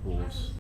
pause.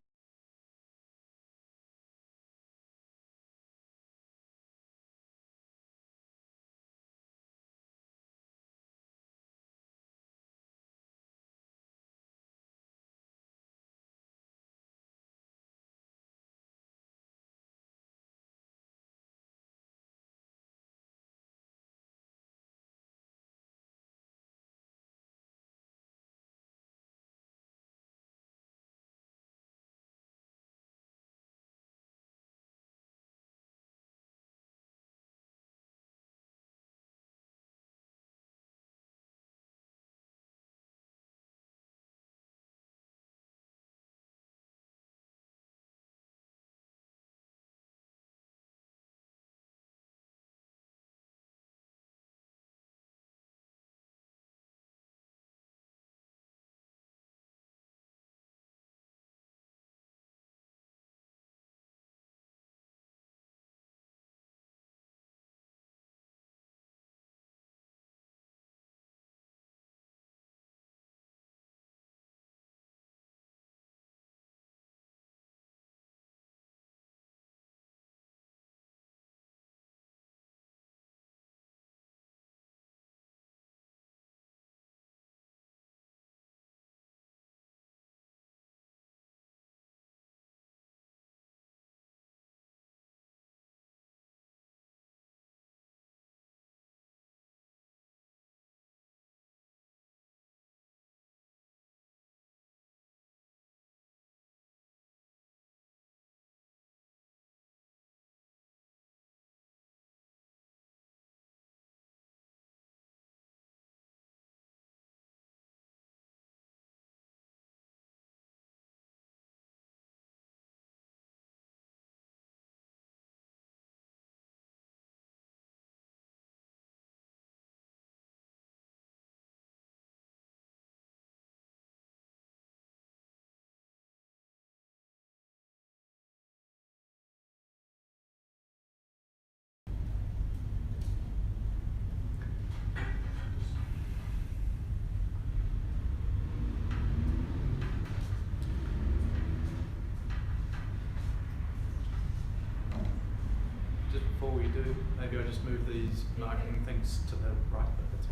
Just before we do, maybe I'll just move these marking things to the right a bit.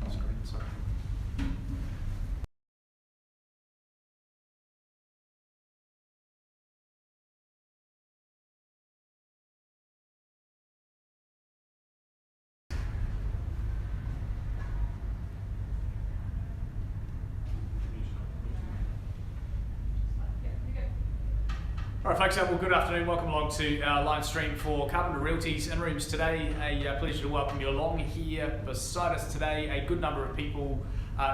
That's all. Screen, sorry. All right, folks, well, good afternoon. Welcome along to our live stream for Carpenter Realty's In Rooms today. A pleasure to welcome you along here beside us today. A good number of people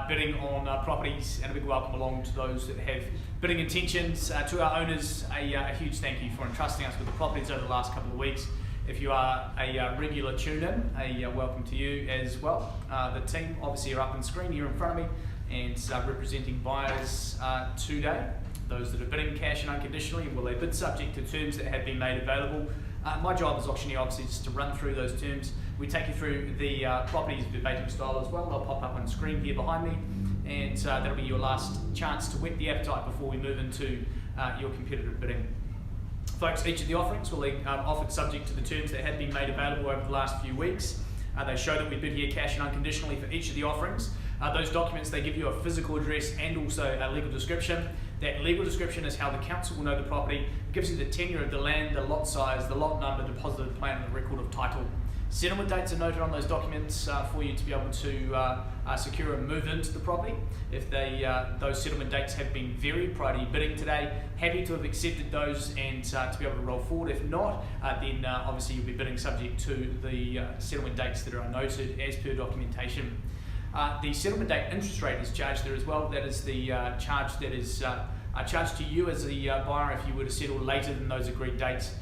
bidding on properties, and a big welcome along to those that have bidding intentions. To our owners, a huge thank you for entrusting us with the properties over the last couple of weeks. If you are a regular tune-in, a welcome to you as well. The team obviously are up on screen here in front of me and representing buyers today. Those that are bidding cash and unconditionally, will they bid subject to terms that have been made available. My job as auctioneer obviously is to run through those terms. We take you through the properties verbatim style as well. They'll pop up on screen here behind me, and that'll be your last chance to whet the appetite before we move into your competitive bidding. Folks, each of the offerings will be offered subject to the terms that have been made available over the last few weeks. They show that we bid here cash and unconditionally for each of the offerings. Those documents, they give you a physical address and also a legal description. That legal description is how the council will know the property. It gives you the tenure of the land, the lot size, the lot number, deposited plan, and the record of title. Settlement dates are noted on those documents for you to be able to secure and move into the property. If those settlement dates have been varied prior to you bidding today, happy to have accepted those and to be able to roll forward. If not, then obviously you'll be bidding subject to the settlement dates that are noted as per documentation. The settlement date interest rate is charged there as well. That is the charge that is charged to you as the buyer if you were to settle later than those agreed dates.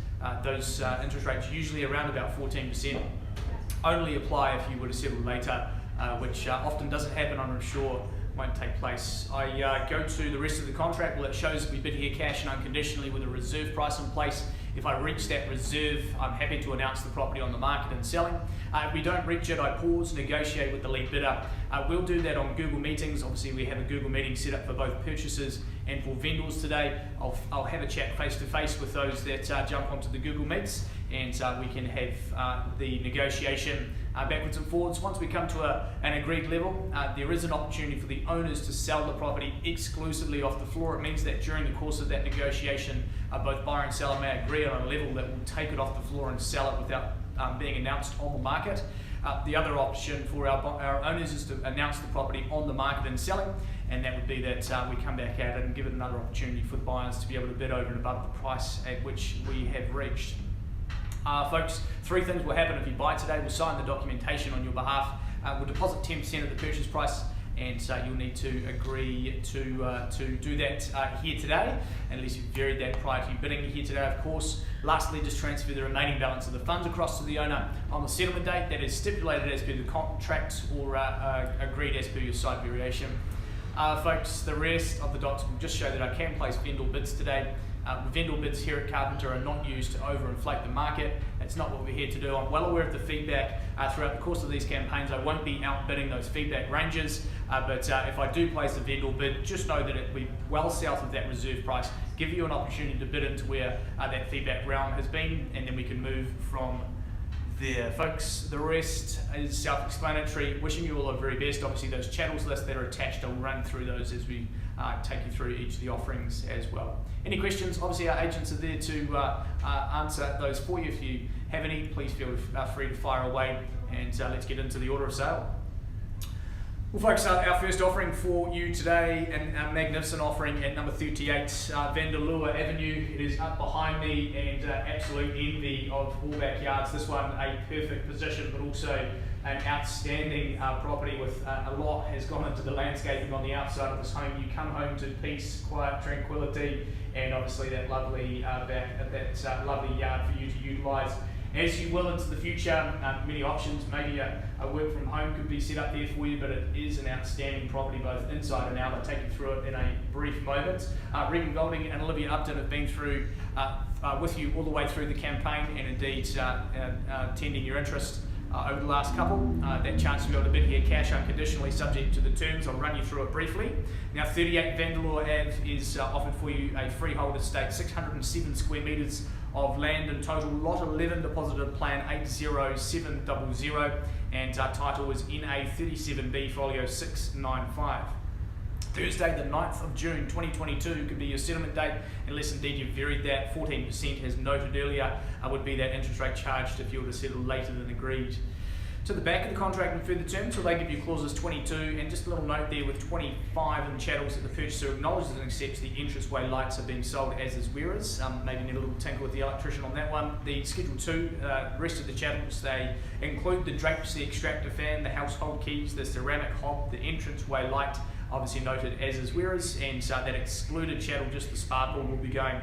Those interest rates usually around about 14%. Only apply if you were to settle later, which often doesn't happen, I'm sure won't take place. I go to the rest of the contract. Well, it shows we bid here cash and unconditionally with a reserve price in place If I reach that reserve, I'm happy to announce the property on the market and selling. If we don't reach it, I pause, negotiate with the lead bidder. We'll do that on Google Meetings. Obviously, we have a Google meeting set up for both purchasers and for vendors today. I'll have a chat face-to-face with those that jump onto the Google Meets, and we can have the negotiation backwards and forwards. Once we come to an agreed level, there is an opportunity for the owners to sell the property exclusively off the floor. It means that during the course of that negotiation, both buyer and seller may agree on a level that will take it off the floor and sell it without being announced on the market. The other option for our owners is to announce the property on the market and selling, and that would be that we come back at it and give it another opportunity for the buyers to be able to bid over and above the price at which we have reached. Folks, 3 things will happen if you buy today. We'll sign the documentation on your behalf. We'll deposit 10% of the purchase price, and you'll need to agree to do that here today, unless you've varied that prior to you bidding here today, of course. Lastly, just transfer the remaining balance of the funds across to the owner on the settlement date that is stipulated as per the contract or agreed as per your site variation. Folks, the rest of the docs will just show that I can place vendor bids today. Vendor bids here at Carpenter are not used to overinflate the market. It's not what we're here to do. I'm well aware of the feedback throughout the course of these campaigns. I won't be outbidding those feedback ranges, but if I do place a vendor bid, just know that it will be well south of that reserve price, give you an opportunity to bid into where that feedback realm has been, and then we can move from there. Folks, the rest is self-explanatory. Wishing you all the very best. Obviously, those channels lists that are attached, I'll run through those as we take you through each of the offerings as well. Any questions? Obviously, our agents are there to answer those for you. If you have any, please feel free to fire away, and let's get into the order of sale. Well, folks, our first offering for you today, and a magnificent offering at number 38, Vanderlua Avenue. It is up behind me and absolute envy of all backyards. This one, a perfect position, but also an outstanding property with a lot has gone into the landscaping on the outside of this home. You come home to peace, quiet, tranquility, and obviously that lovely lovely yard for you to utilise as you will into the future. Many options, maybe a work from home could be set up there for you, but it is an outstanding property both inside and out. I'll take you through it in a brief moment. Regan Golding and Olivia Upton have been through with you all the way through the campaign, and indeed tending your interest over the last couple. That chance to be able to bid here cash unconditionally subject to the terms. I'll run you through it briefly. Now, 38 Vanderlua Ave is offered for you a freehold estate, 607 square metres of land in total. Lot 11 deposited plan 80700, and title is NA 37B folio 695. Thursday the 9th of June 2022 could be your settlement date, unless indeed you've varied that. 14%, as noted earlier, would be that interest rate charged if you were to settle later than agreed. To the back of the contract and further terms, so they give you clauses 22, and just a little note there with 25 in chattels that the purchaser acknowledges and accepts the entranceway lights are being sold as is wearers. Maybe need a little tinkle with the electrician on that one. The Schedule 2, rest of the chattels, they include the drapes, the extractor fan, the household keys, the ceramic hob, the entranceway light, obviously noted as is wearers, and that excluded chattel, just the sparkle, will be going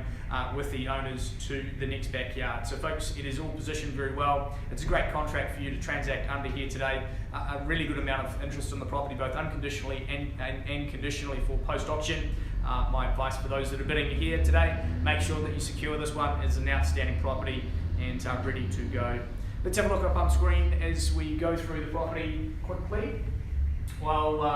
with the owners to the next backyard. So folks, it is all positioned very well. It's a great contract for you to transact under here today. A really good amount of interest in the property, both unconditionally and conditionally for post-auction. My advice for those that are bidding here today, make sure that you secure this one. It's an outstanding property and ready to go. Let's have a look up on screen as we go through the property quickly. Well, a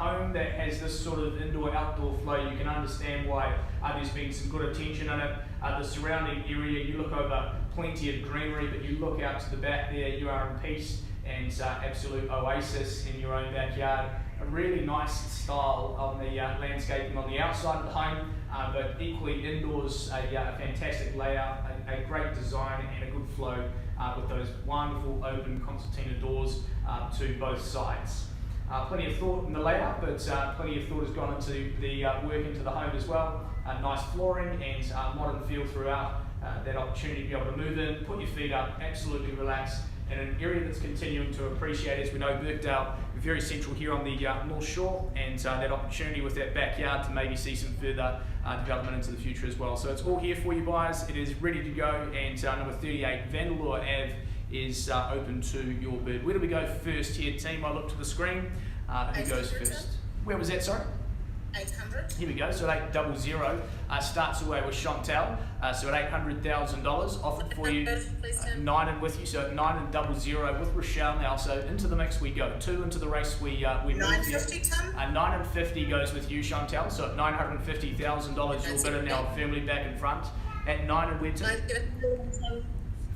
home that has this sort of indoor-outdoor flow, you can understand why there's been some good attention in it. The surrounding area, you look over plenty of greenery, but you look out to the back there, you are in peace and absolute oasis in your own backyard. A really nice style on the landscaping on the outside of the home, but equally indoors, a fantastic layout, a great design and a good flow with those wonderful open concertina doors to both sides. Plenty of thought in the layout, but plenty of thought has gone into the work into the home as well. Nice flooring and modern feel throughout. That opportunity to be able to move in, put your feet up, absolutely relax, in an area that's continuing to appreciate. As we know, Birkdale, very central here on the North Shore, and that opportunity with that backyard to maybe see some further development into the future as well. So it's all here for you buyers. It is ready to go, and number 38 Vanderlua Ave is open to your bid. Where do we go first here, team? I look to the screen. Who goes first? Where was that, sorry? 800. Here we go. So at 800 starts away with Chantal. So at $800,000 offered for you. Please, Tim. 9 and with you. So at 9 and 00 with Rochelle now. So into the mix we go. 2 into the race we move. 950, Tim. 9 and 50 goes with you, Chantal. So at $950,000 you'll bid now firmly back in front. At 9 and we're Tim. 950,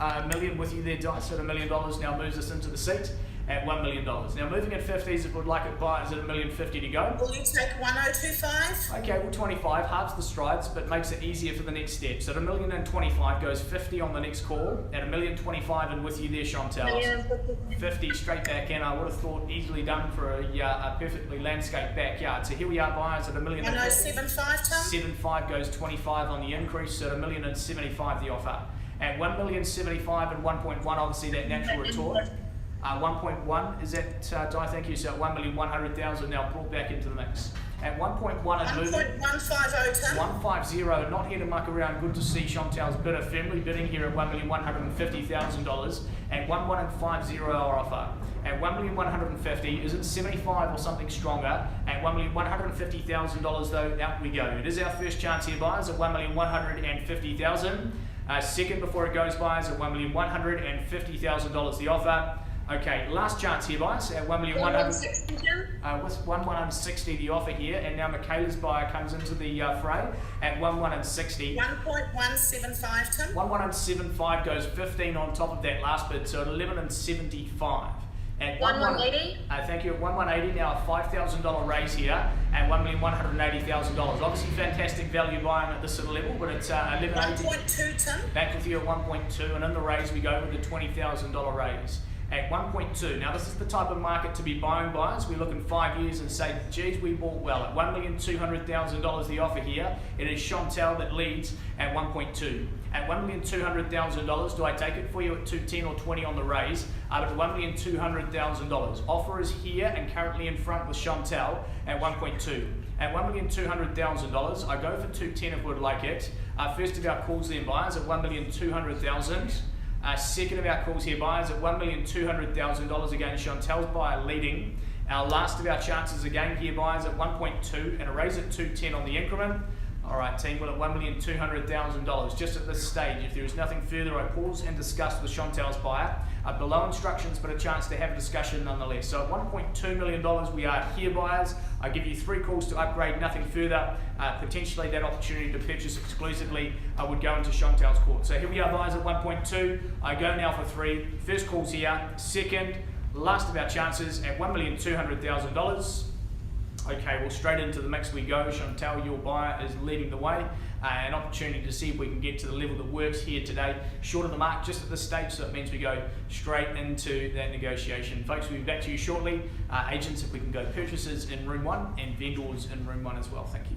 A million with you there, Dice. At $1 million now moves us into the seat at $1 million. Now moving at 50s, if we'd like it buyers at $1,050,000 to go. Will you take 1025? Okay, well 25 halves the strides, but makes it easier for the next step. So at $1,025,000 goes 50 on the next call. At $1,025,000 and with you there, Chantal. 50 straight back in. I would have thought easily done for a perfectly landscaped backyard. So here we are, buyers at $1,050,000. 1075, Tim. 75 goes 25 on the increase. So at $1,075,000 the offer. At $1,075,000 and 1.1, obviously that natural retort. 1.1 is that, Di, thank you. So at $1,100,000 now brought back into the mix. At 1.1 and moving. 1.150, Tim. 150, not here to muck around. Good to see Chantal's bidder firmly bidding here at $1,150,000 at 1.150 our offer. At $1,150,000, is it 75 or something stronger? At $1,150,000 though, out we go. It is our first chance here, buyers, at $1,150,000. Second before it goes, buyers, at $1,150,000 the offer. Okay, last chance here, buyers, at $1,160,000. With 1,160 the offer here, and now Michaela's buyer comes into the fray at 1,160. 1.175, Tim. 1,175 goes 15 on top of that last bid, so at 11,075. At 1,180. Thank you. At 1,180 now, a $5,000 raise here at $1,180,000. Obviously, fantastic value buying at this sort of level, but it's 1180. 1.2, Tim. Back with you at 1.2, and in the raise we go with the $20,000 raise. At 1.2. Now this is the type of market to be buying buyers. We look in 5 years and say, geez, we bought well. At $1,200,000 the offer here. It is Chantal that leads at 1.2. At $1,200,000, do I take it for you at 210 or 20 on the raise? But at $1,200,000. Offer is here and currently in front with Chantal at 1.2. At $1,200,000, I go for 210 if we'd like it. First of our calls then buyers at $1,200,000. Second of our calls here, buyers at $1,200,000. Again, Chantal's buyer leading. Our last of our chances again here, buyers at 1.2 and a raise at 210 on the increment. All right, team, well at $1,200,000. Just at this stage, if there is nothing further, I pause and discuss with Chantal's buyer. Below instructions, but a chance to have a discussion nonetheless. So at $1.2 million, we are here, buyers. I give you 3 calls to upgrade, nothing further. Potentially that opportunity to purchase exclusively would go into Chantal's court. So here we are, buyers at 1.2. I go now for 3. First calls here. Second, last of our chances at $1,200,000. Okay, well straight into the mix we go. Chantal, your buyer, is leading the way. An opportunity to see if we can get to the level that works here today. Short of the mark just at this stage, so it means we go straight into that negotiation. Folks, we'll be back to you shortly. Agents, if we can go purchases in room 1 and vendors in room 1 as well. Thank you.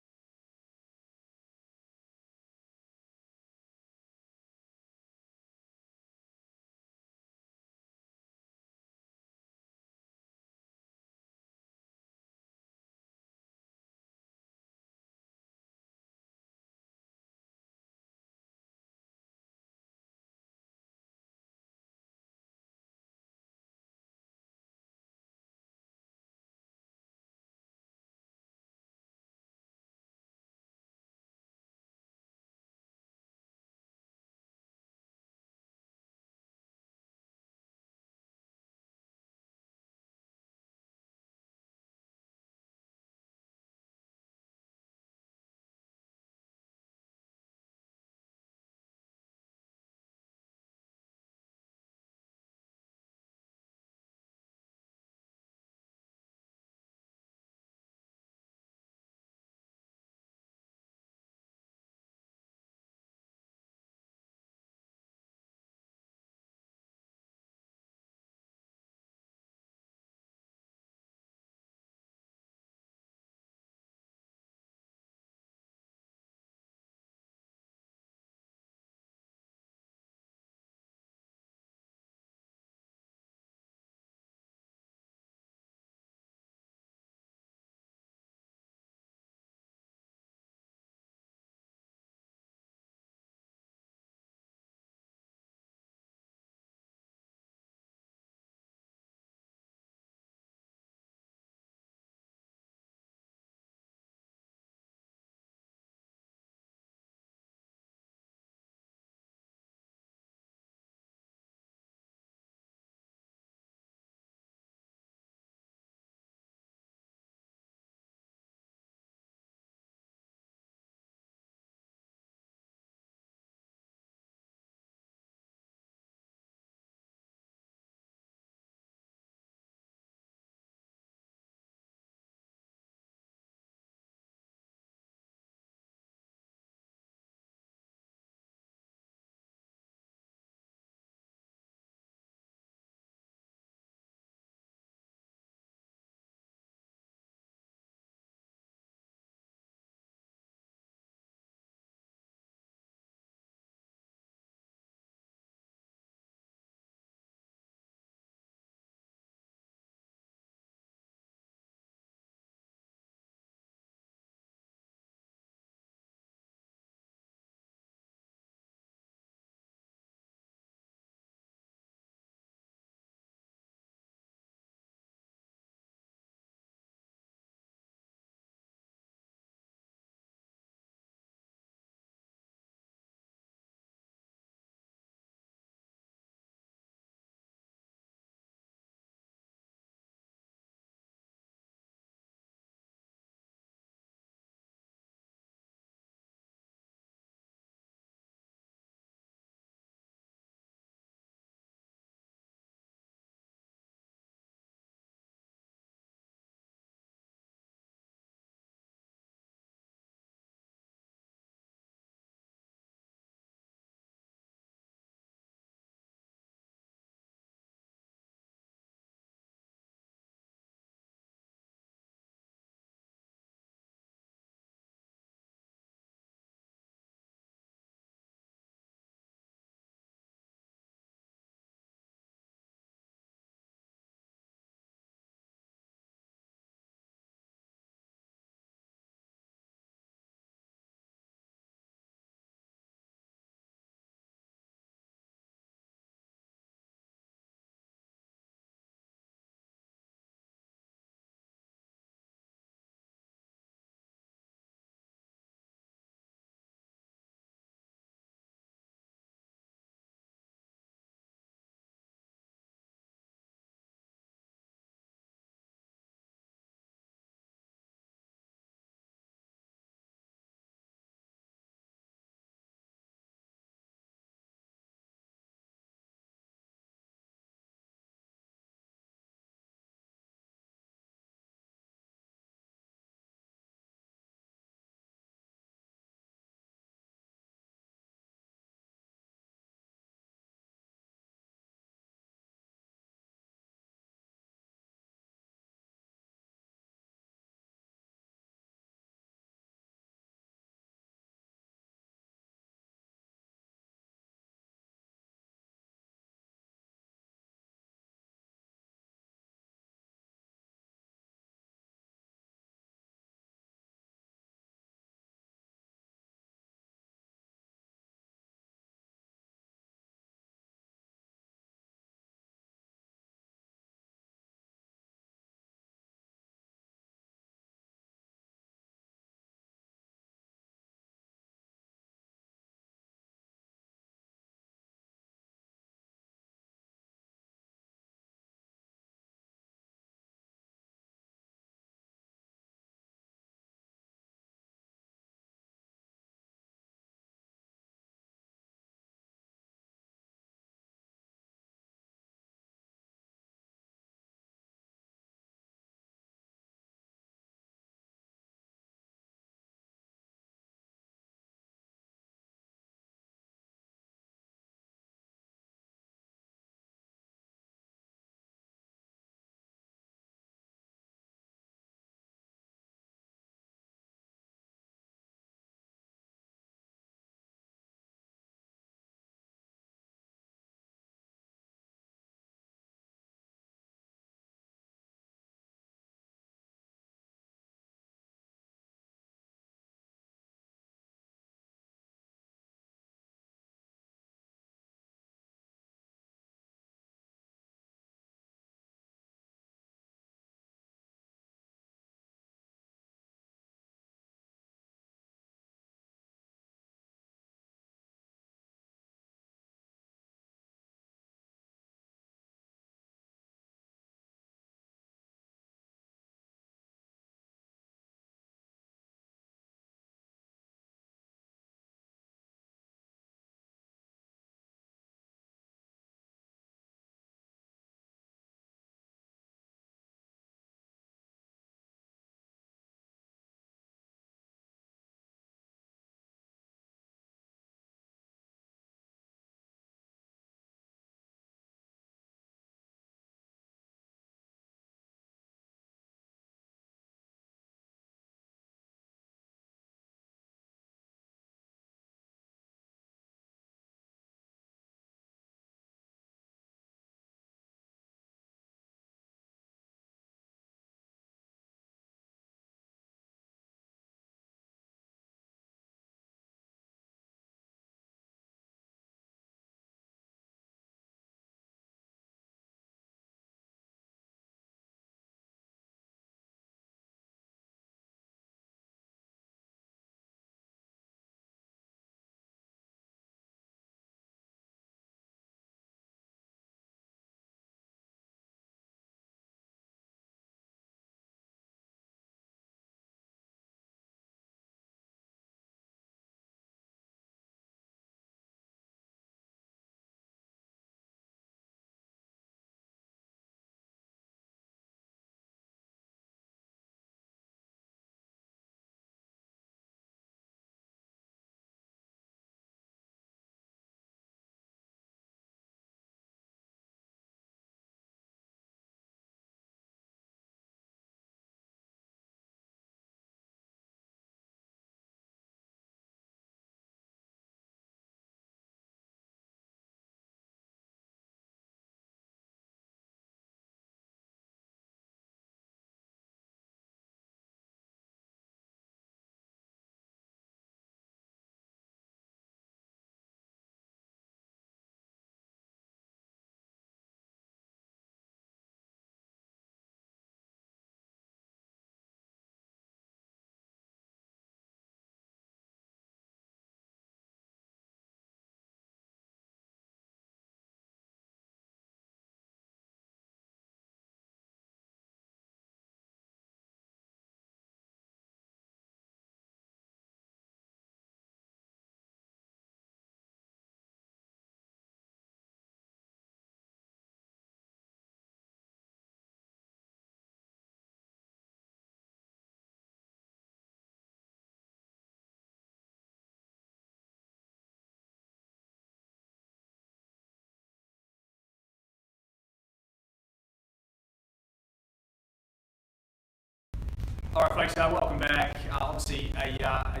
All right, folks, welcome back. Obviously, a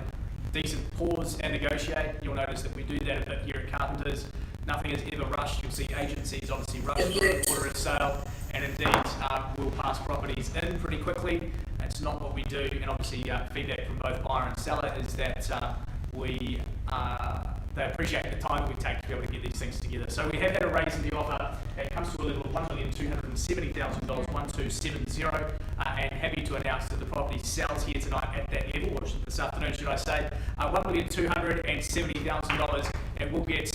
decent pause and negotiate. You'll notice that we do that a bit here at Carpenters. Nothing is ever rushed. You'll see agencies obviously rush through order of sale, and indeed we'll pass properties in pretty quickly. That's not what we do, and obviously feedback from both buyer and seller is that they appreciate the time that we take to be able to get these things together. So we have had a raise in the offer. It comes to a level of $1,270,000, 1270, and happy to announce that the property sells here tonight at that level, or this afternoon, should I say, $1,270,000. It will get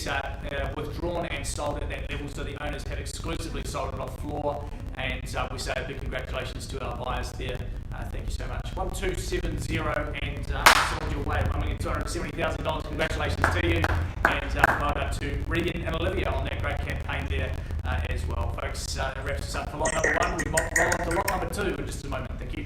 withdrawn and sold at that level, so the owners have exclusively sold it off floor, and we say a big congratulations to our buyers there. Thank you so much. 1270 and sold your way. $1,270,000. Congratulations to you, and well done to Regan and Olivia on that great campaign there as well. Folks, that wraps us up for lot number 1. We roll on to lot number 2 in just a moment. Thank you.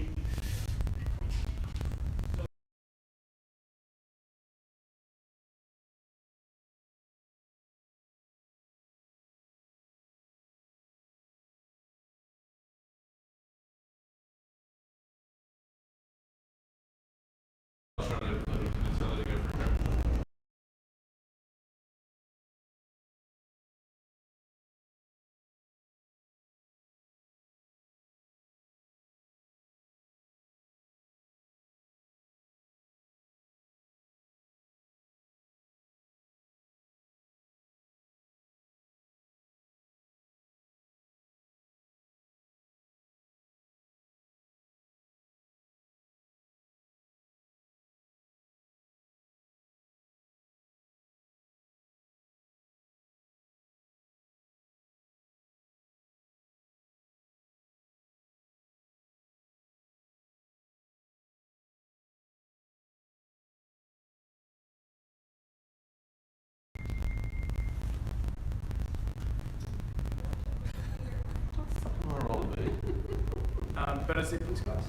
Better sit, please, guys.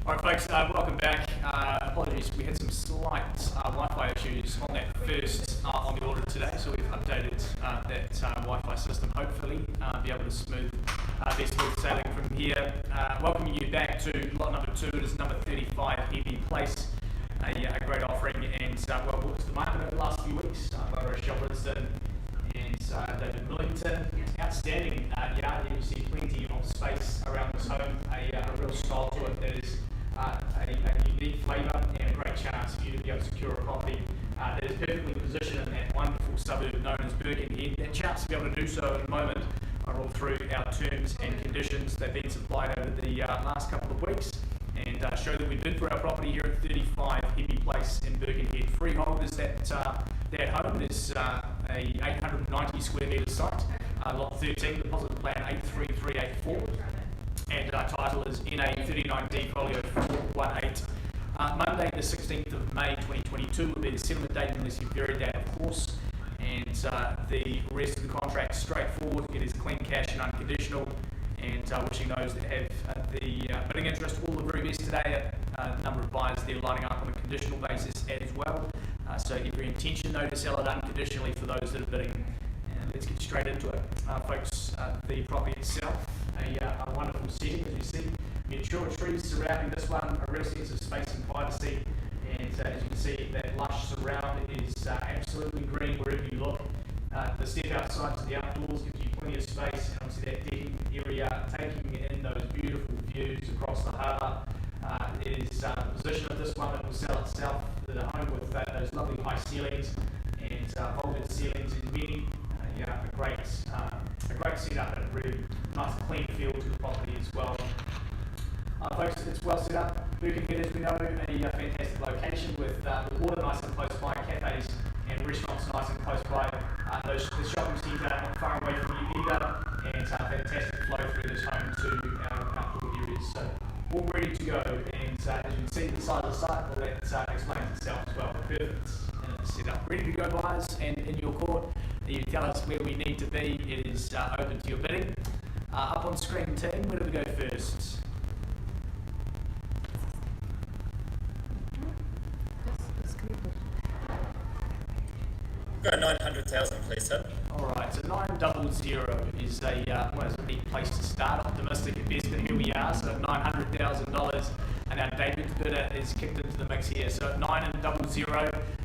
All right, folks, welcome back. Apologies, we had some slight Wi-Fi issues on that first on the order today, so we've updated that Wi-Fi system, hopefully be able to be smooth sailing from here. Welcoming you back to lot number 2. It is number 35 Heavy Place, a great offering, and well brought to the market over the last few weeks by Rochelle Winston, and David Millington. Outstanding yard here. You see plenty of space around this home. A real style to it that is a unique flavour and a great chance for you to be able to secure a property that is perfectly positioned in that wonderful suburb known as Birkenhead. That chance to be able to do so in a moment. I roll through our terms and conditions. They've been supplied over the last couple of weeks and show that we bid for our property here at 35 Hebe Place in Birkenhead. Freehold is that home. There's a 890 square metre site, lot 13, deposit plan 83384, and title is NA 39D folio 418. Monday the 16th of May 2022 will be the settlement date unless you vary that, of course. And the rest of the contract straightforward. It is clean cash and unconditional. And wishing those that have the bidding interest all the very best today. A number of buyers there lining up on a conditional basis as well. So every intention though to sell it unconditionally for those that are bidding. And let's get straight into it, folks. The property itself, a wonderful setting as you see. Mature trees surrounding this one, a real sense of space and privacy. And as you can see, that lush surround is absolutely green wherever you look. The step outside to the outdoors gives you plenty of space, and obviously that decking area taking in those beautiful views across the harbour. It is the position of this one that will sell itself, the home with those lovely high ceilings and vaulted ceilings is many. A great setup and a really nice clean feel to the property as well. Folks, it's well set up. Birkenhead, as we know, a fantastic location with the water nice and close by, cafes and restaurants nice and close by. The shopping centre not far away from you either, and fantastic flow through this home to our outdoor areas. So all ready to go, and as you can see, the size of the site, well, that explains itself as well. Perfect in its setup. Ready to go, buyers, and in your court, you tell us where we need to be. It is open to your bidding. Up on screen, team, where do we go first? Go 900,000, please, sir. Alright, so 900 is a neat place to start. Optimistic at best, but here we are. So at $900,000, and our David's bidder is kicked into the mix here. So at 900,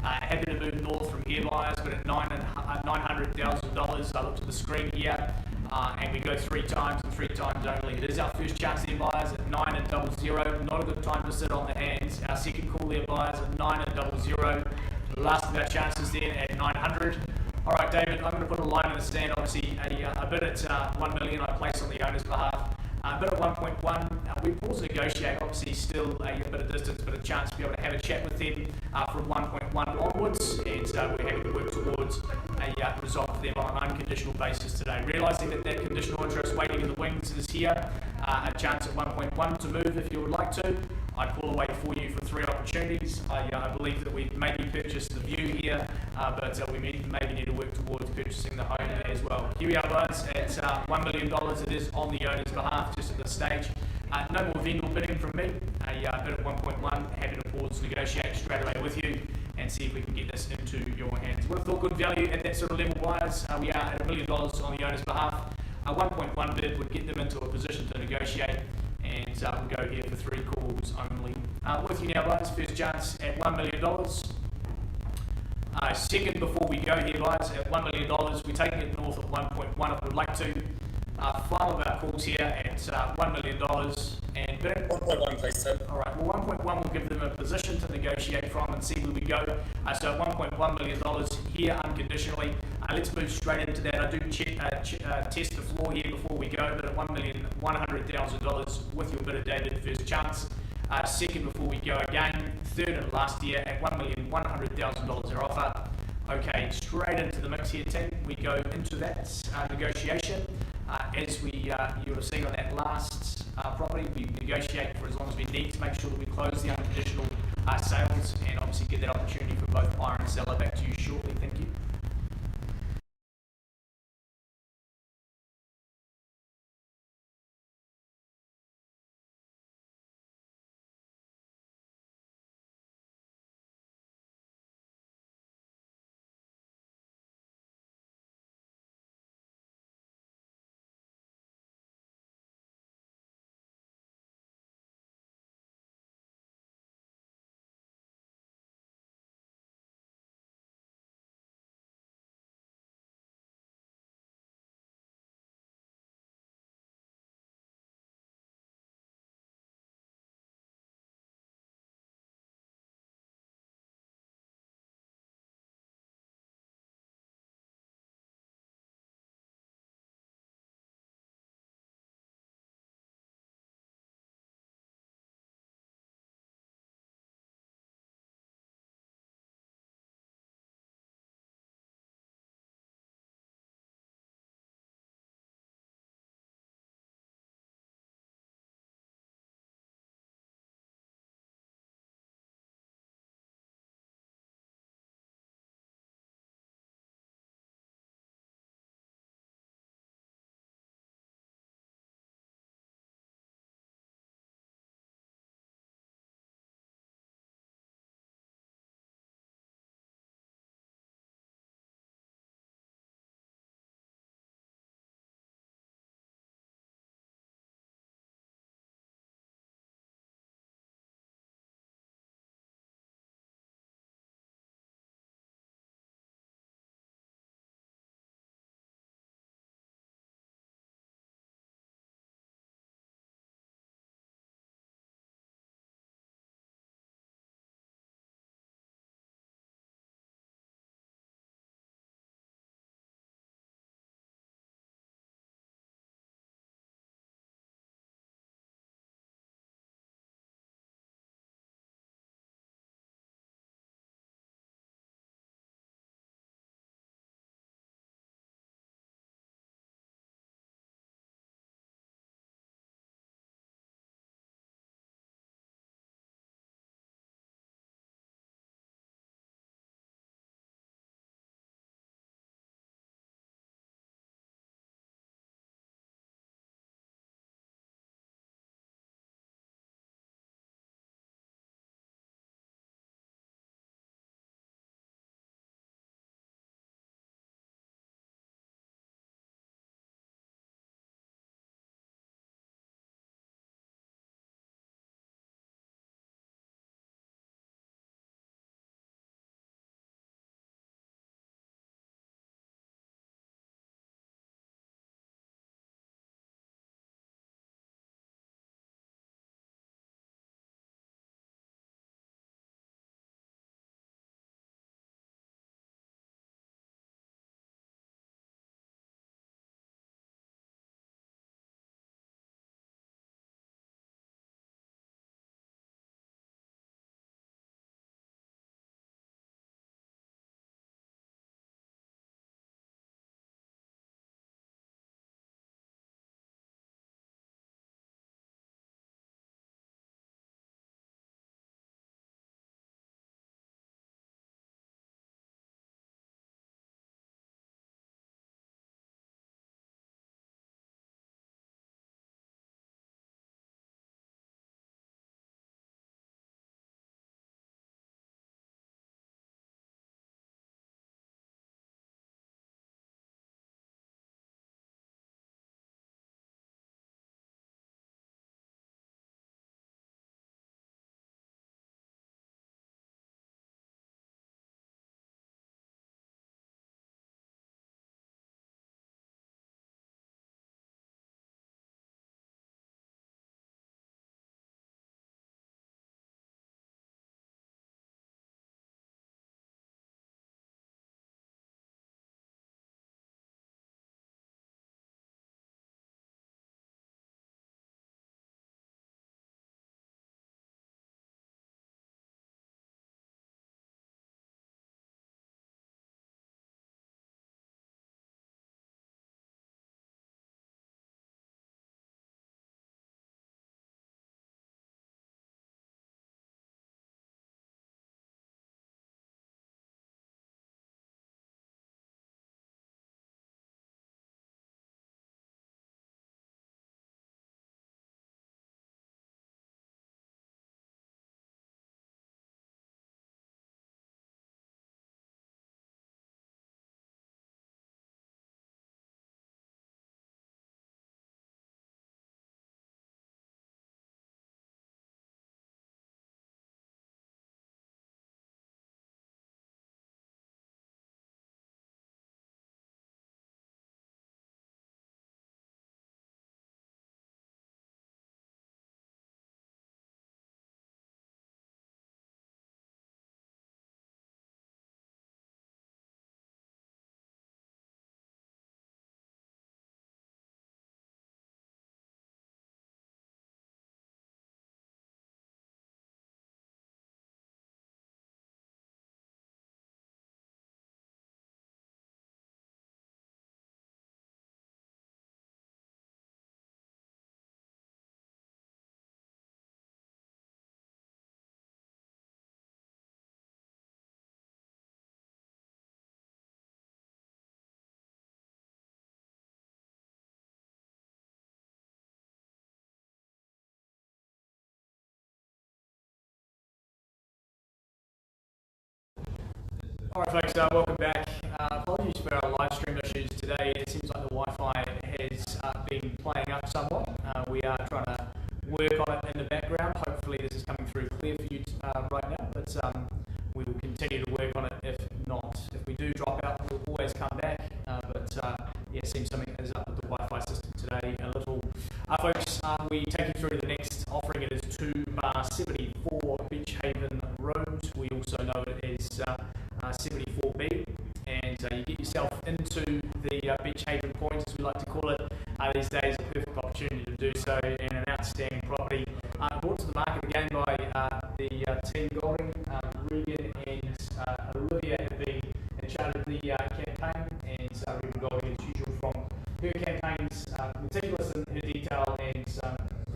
happy to move north from here, buyers, but at $900,000, I look to the screen here, and we go 3 times and 3 times only. It is our first chance there, buyers, at 900. Not a good time to sit on the hands. Our second call there, buyers, at 900. The last of our chances then at 900. All right, David, I'm going to put a line in the stand. Obviously, a bid at 1 million I place on the owner's behalf. A bid at 1.1. We pause to negotiate. Obviously, still a bit of distance, but a chance to be able to have a chat with them from 1.1 onwards, and we're happy to work towards a result for them on an unconditional basis today. Realising that that conditional interest waiting in the wings is here. A chance at 1.1 to move if you would like to. I call away for you for 3 opportunities. I believe that we've maybe purchased the view here, but we maybe need to work towards purchasing the home as well. Here we are, guys, at $1 million. It is on the owner's behalf just at this stage. No more vendor bidding from me. A bid at 1.1. Happy to pause, negotiate straight away with you and see if we can get this into your hands. Would have thought good value at that sort of level, buyers. We are at $1 million on the owner's behalf. A 1.1 bid would get them into a position to negotiate, and we'll go here for 3 calls only. With you now, guys, first chance at $1 million. Second before we go here, guys, at $1 million. We're taking it north at 1.1 if we would like to. Final of our calls here at $1 million and bidding. 1.1, please, sir. All right, well, 1.1 will give them a position to negotiate from and see where we go. So $1.1 million here unconditionally. Let's move straight into that. I do test the floor here before we go, but at $1,100,000 with your bidder, David, first chance. Second before we go again. Third and last year at $1,100,000 our offer. Okay, straight into the mix here, team. We go into that negotiation. As you would have seen on that last property, we negotiate for as long as we need to make sure that we close the unconditional sales and obviously get that opportunity for both buyer and seller. Back to you shortly. Thank you. Alright folks, welcome back. Apologies for our live stream issues today. It seems like the Wi-Fi has been playing up somewhat. We are trying to work on it in the background. Hopefully this is coming through clear for you right now, but we will continue to work on it. If not, if we do drop out, we'll always come back. Yeah, it seems something is up with the Wi-Fi system today a little. Folks, we take you through the next offering. It is 2 bar 74 Beach Haven Road. We also know it as 74B, and you get yourself into the Beach Haven Point, as we like to call it these days. A perfect opportunity to do so, and an outstanding property brought to the market again by the team Golding. Regan and Olivia have been in charge of the campaign, and Regan Golding, as usual, from her campaigns, meticulous in her detail and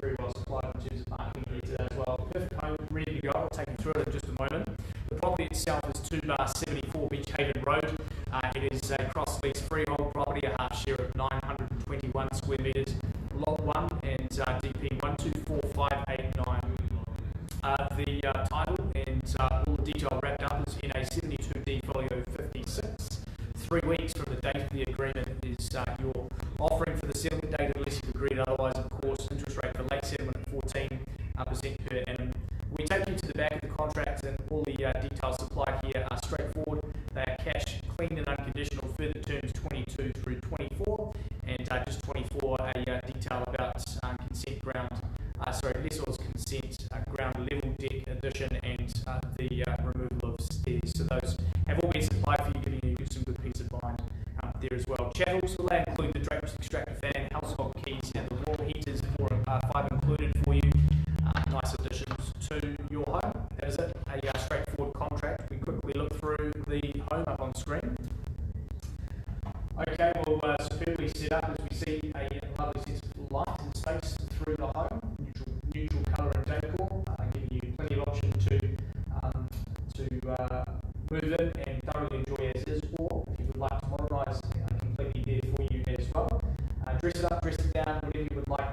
very well supplied in terms of marketing here today as well. Perfect home, ready to go. I'll take you through it in just a moment. The property itself is 2 bar 74 Beach Haven Road. It is a cross-lease freehold property, a half share of 921 square metres, lot 1, and DP 124589. The title and all the detail wrapped up is in a 72D folio 56. 3 weeks from the date of the agreement is your offering for the settlement date, unless you've agreed otherwise, of course. Interest rate for late settlement at 14% per annum. We take you to the back of the contract, and all the details supplied here are straightforward. They are cash, clean and unconditional, further terms 22 through 24, and just 24 a detail about consent ground, lessor's consent, ground level deck addition, and the removal of stairs. So those have all been supplied for you, giving you some good peace of mind there as well. Chattels will include the drapes, extractor fan, household keys, and the wall heaters, 5 included for you. Nice additions to your home. That is it, a straightforward contract. We quickly look through the home up on screen. Okay, well, superbly set up as we see a lovely sense of light and space through the home. Neutral colour and decor, giving you plenty of option to move in and thoroughly enjoy as is, or if you would like to modernise, completely there for you as well. Dress it up, dress it down, whatever you would like.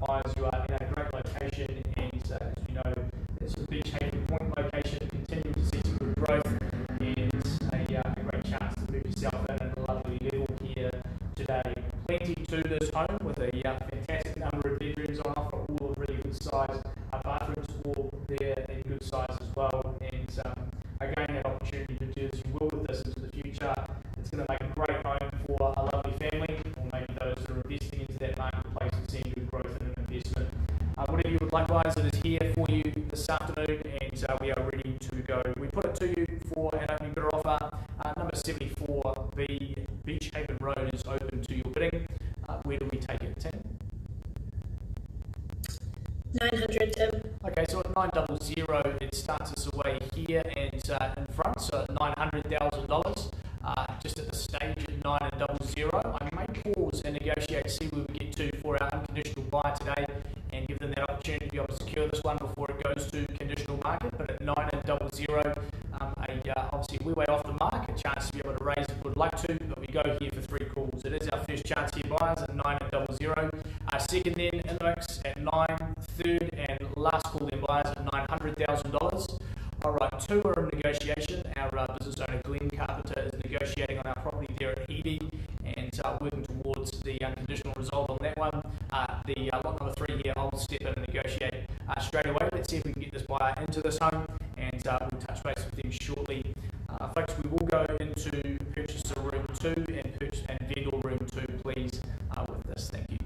Buyers, you are in a great location, and as you know, it's a Beach Haven Point location, continuing to see some good growth, and a great chance to move yourself in at a lovely level here today. Plenty to this home, with a fantastic number of bedrooms on offer, all of really good size. Bathrooms all there in good size as well, and again, an opportunity to do as you will with this into the future. It's going to make a great home for a lovely family, or maybe those that are investing into that marketplace and seeing good growth in an investment. Whatever you would like, guys, it is here for you this afternoon, and we are ready to go. We put it to you for an opening bidder offer. Number 74B Beach Haven Road is open to your bidding. Where do we take it, Tim? 900, Tim. Okay, so at 900, it starts us away here and in front, so at $900,000. Just at the stage at 900, I may pause and negotiate, see where we get to for our unconditional buy today, and give them that opportunity to be able to secure this one before it goes to conditional market. But at 900, obviously we're way off the mark, a chance to be able to raise if we would like to, but we go here for 3 calls. It is our first chance here, buyers, at 900. Second then in the mix at 9, third and last call then, buyers, at $900,000. Alright, 2 are in negotiation. Our business owner Glenn Carpenter is negotiating on our property there at Edie, and working towards the unconditional resolve on that one. The lot number 3 here, I'll step in and negotiate straight away. Let's see if we can get this buyer into this home, and we'll touch base with them shortly. Folks, we will go into purchaser room 2 and vendor room 2, please, with this. Thank you.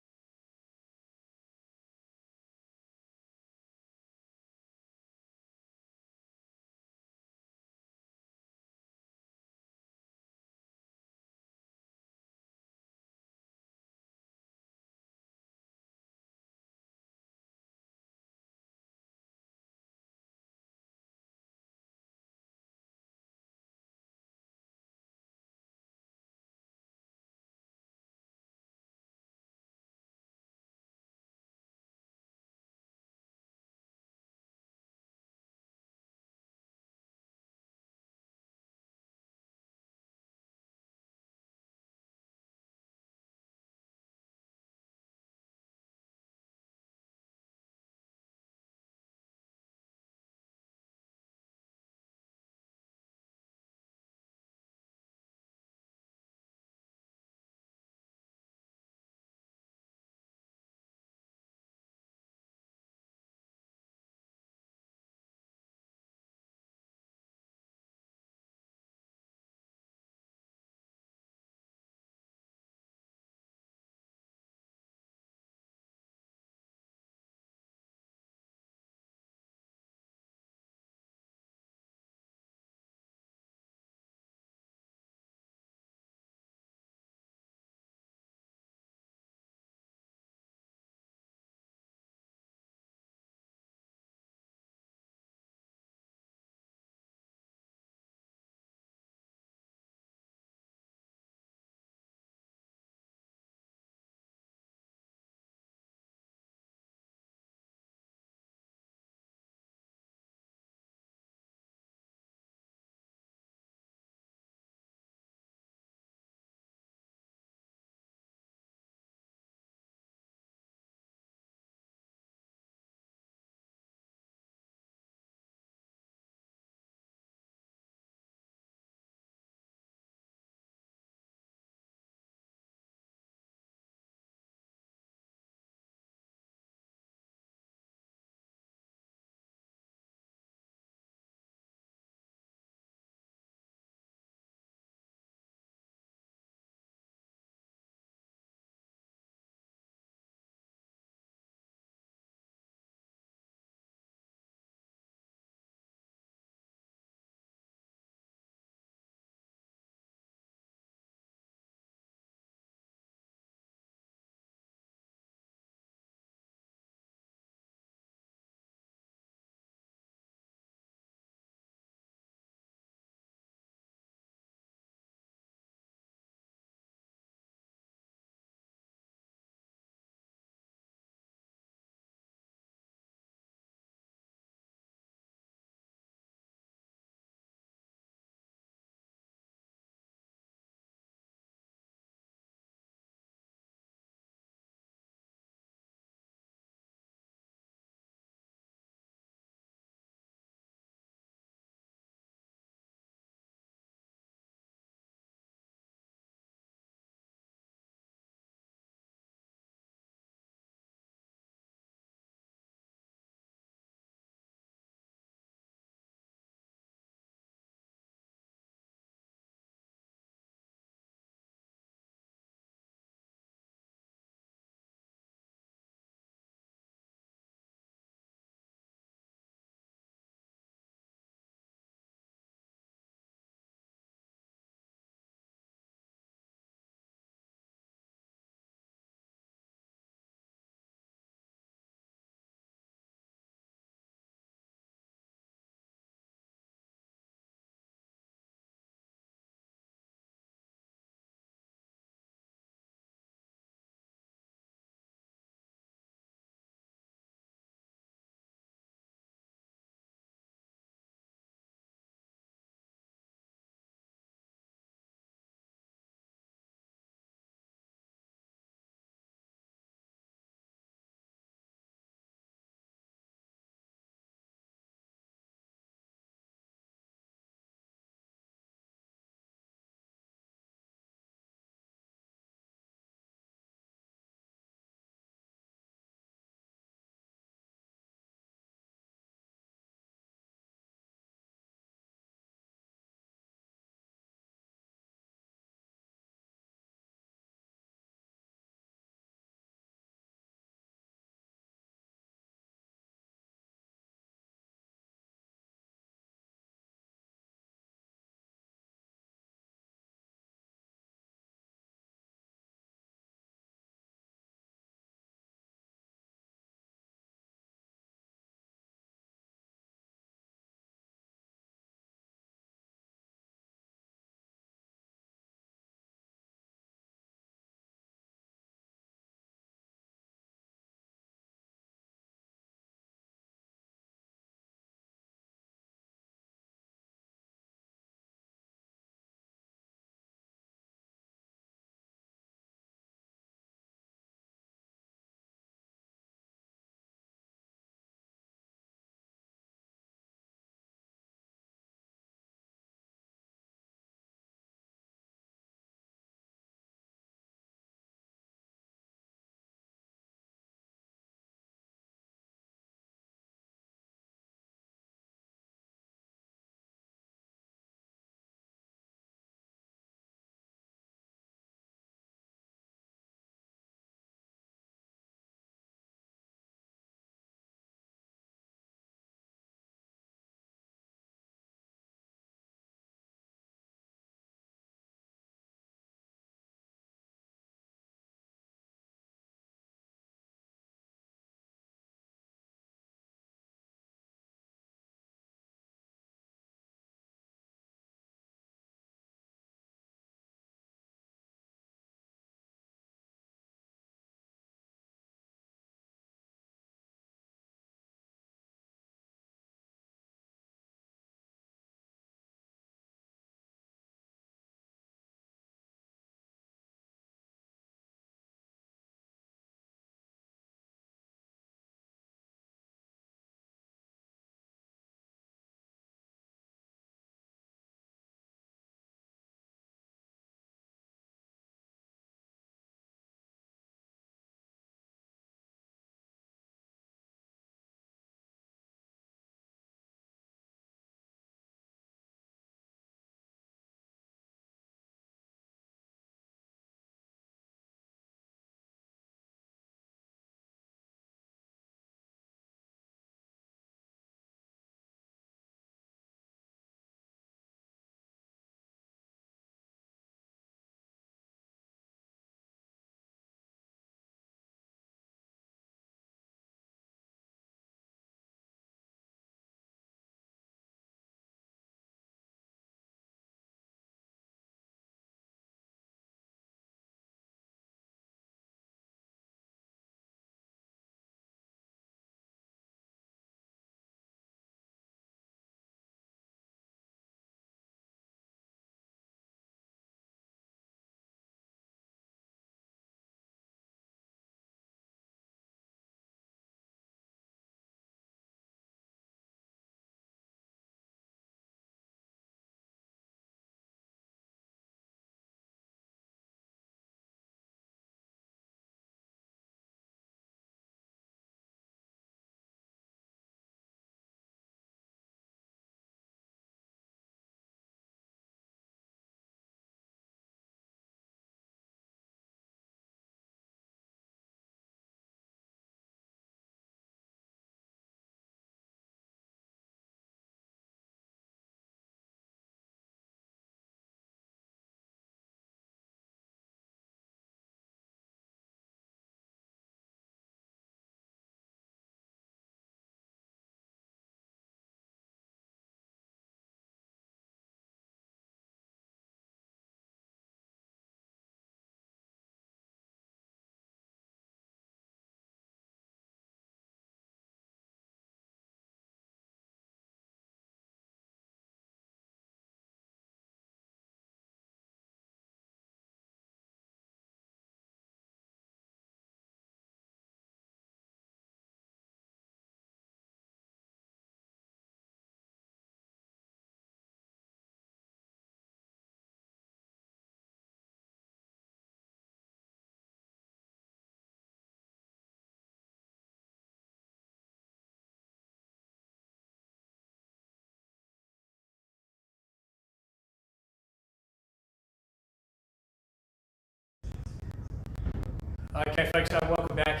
Okay, folks, welcome back.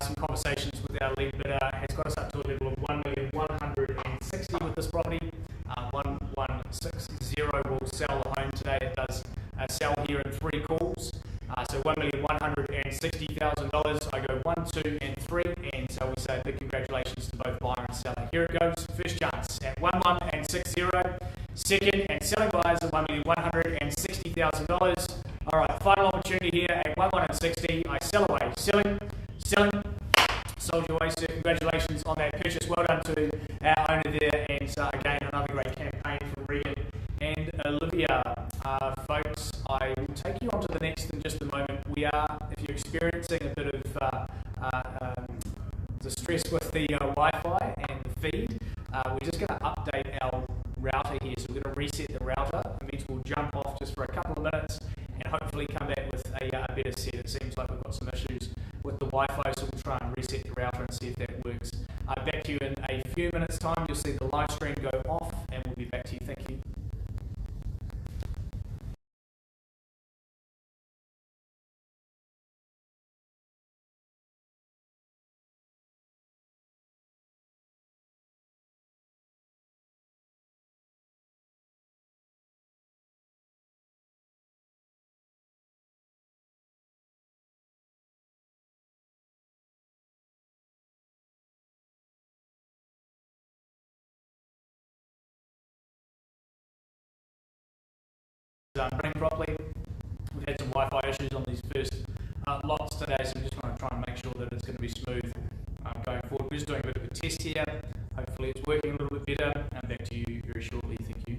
Some conversations with our lead bidder has got us up to a level of 1,160,000 with this property. 1160 will sell the home today. It does sell here in 3 calls. So $1,160,000. I go 1, 2, and 3, and so we say a big congratulations to both buyer and seller. Here it goes. First chance at 1160. Second and selling buyers at $1,160,000. All right, final opportunity here at 1160. I sell away. Selling. Sold your way, sir. Congratulations on that purchase. Well done to our owner there, and again another great campaign from Regan and Olivia. Folks, I will take you on to the next in just a moment. We are, if you're experiencing a bit of distress with the Wi-Fi and the feed, we're just going to update our router here. So we're going to reset the router. It means we'll jump off just for a couple of minutes and hopefully come back with a better set. It seems like we've got some issues with the Wi-Fi, so we'll try and reset the router and see if that works. Back to you in a few minutes' time. You'll see the live stream go off, and we'll be back to you. Thank you. Running properly. We've had some Wi-Fi issues on these first lots today, so we just want to try and make sure that it's going to be smooth going forward. We're just doing a bit of a test here. Hopefully it's working a little bit better, and back to you very shortly. Thank you.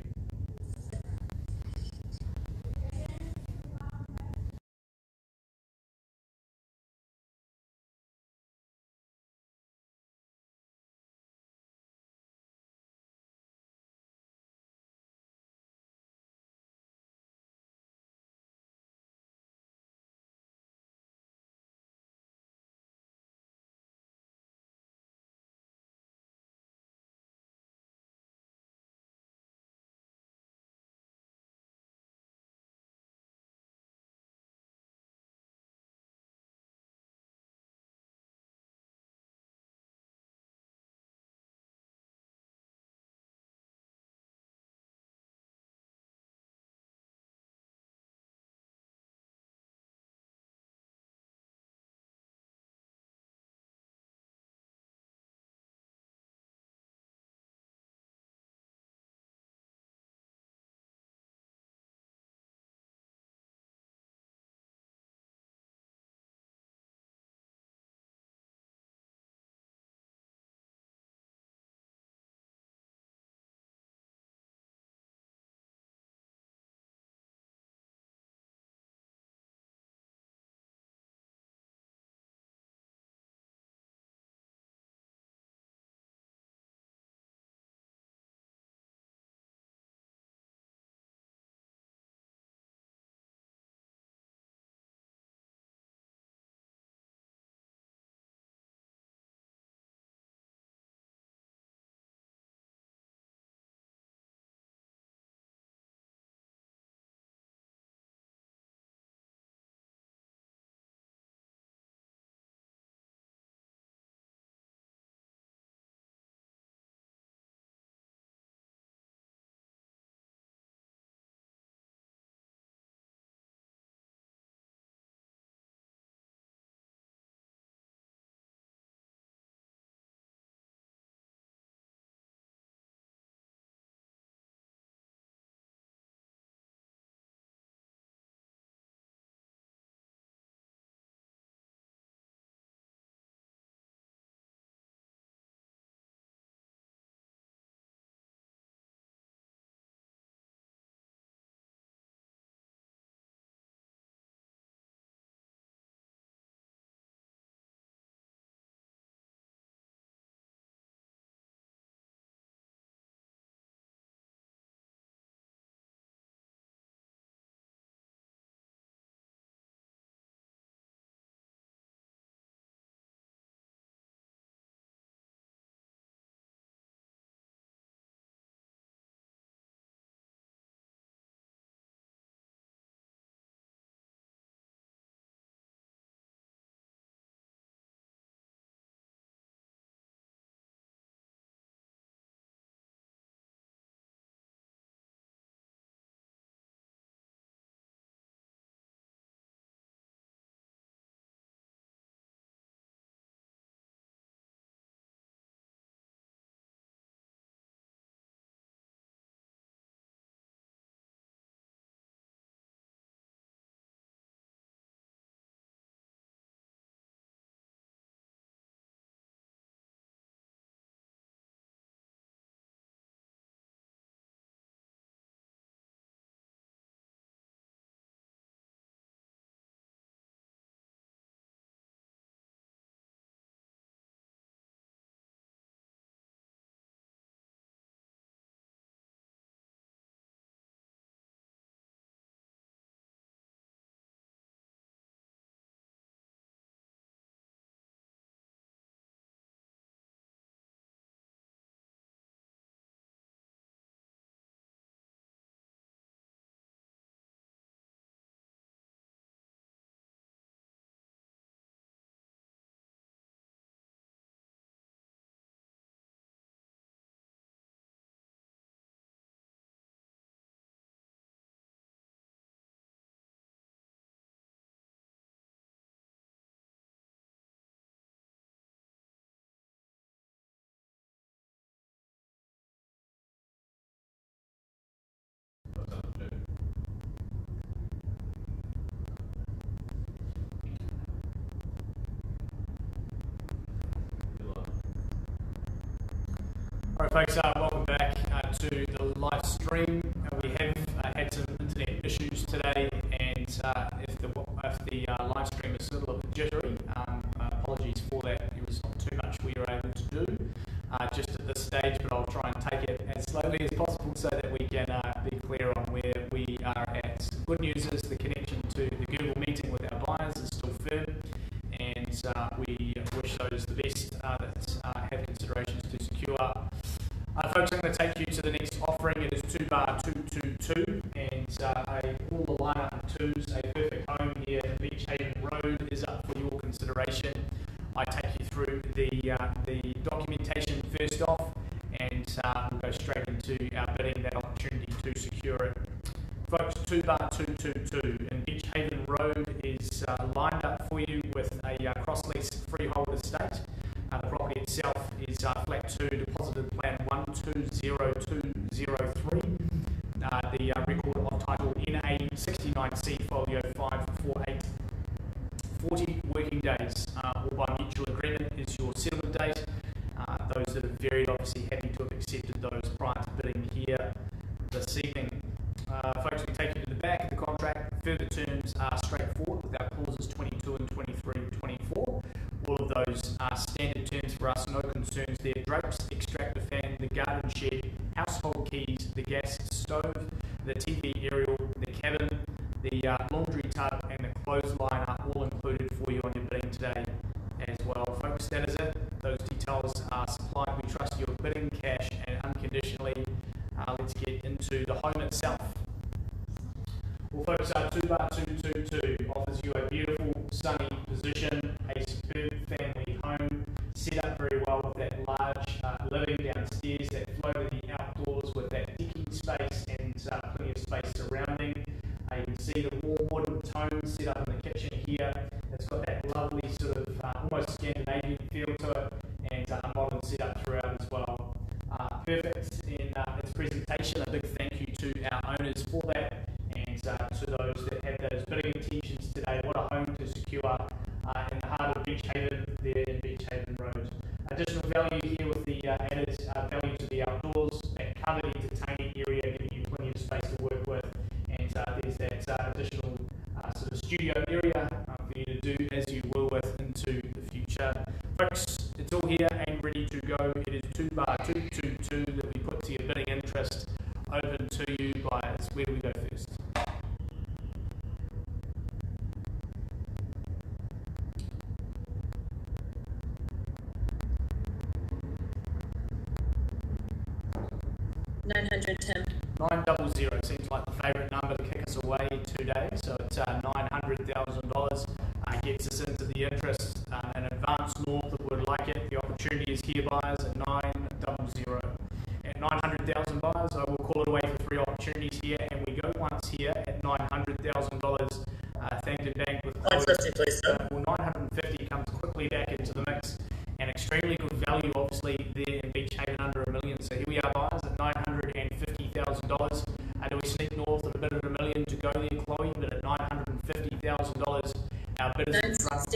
Alright folks, welcome back to the live stream. We have had some internet issues today, and if the live stream is a little bit jittery, apologies for that. There was not too much we were able to do just at this stage, but I'll try and take it as slowly as possible so that we can be clear on where we are at. Good news is the connection to the Google meeting with our buyers is still firm, and we wish those the best that have considerations to secure. Folks, I'm going to take you to the next offering. It is 2 bar 222, and all the lineup of twos. A perfect home here at Beach Haven Road is up for your consideration. I take you through the documentation first off, and we'll go straight into our bidding, that opportunity to secure it. Folks, 2 bar 222 in Beach Haven Road is lined up for you with a cross-lease freehold estate. The property itself is flat 2, deposited plan 120203. The record of title NA 69C folio 548. 40 working days, all by mutual agreement, is your settlement date. Those that have varied, obviously happy to have accepted those prior to bidding here this evening. Folks, we take you to the back of the contract. Further terms are straightforward with our clauses 22 and 23 and 24. All of those are standard terms for us, no concerns there. Drapes, extractor fan, the garden shed, household keys, the gas stove, the TV aerial, the cabin, the laundry tub, and the clothesline are all included for you on your bidding today as well. Folks, that is it. Those details are supplied. We trust your bidding cash and unconditionally. Let's get into the home itself. Well, folks, 2 bar 222 offers you a beautiful, sunny position, a superb family home, set up very well with that large living downstairs, that flow to the outdoors with that decking space and plenty of space surrounding. You can see the warm wood tone set up in the kitchen here. It's got that lovely sort of almost Scandinavian feel to it, and a modern setup throughout as well. Perfect in its presentation. A big thank you to our owners for that, and to those that had those bidding intentions today. What a home to secure in the heart of Beach Haven, there in Beach Haven Road. Additional value here with the added value to the outdoors, that covered entertaining area giving you plenty of space to work with, and there's that additional sort of studio area for you to do as you will with into the future. Folks, it's all here and ready to go. It is 2 bar 222 that we put to your bidding interest. Open to you buyers. Where do we go first? Tim. 900 seems like the favourite number to kick us away today, so it's $900,000. Gets us into the interest. An advanced north that would like it. The opportunity is here, buyers, at 900. At 900,000 buyers, I will call it away for 3 opportunities here, and we go once here at $900,000. Thank you, bank with 950, please, sir. Well, 950 comes quickly back into the mix, and extremely good value, obviously, there in Beach Haven under $1 million. So here we are, buyers, at $950,000. Do we sneak north at a bit of $1 million to go there, Chloe? But at $950,000, our bid is in front.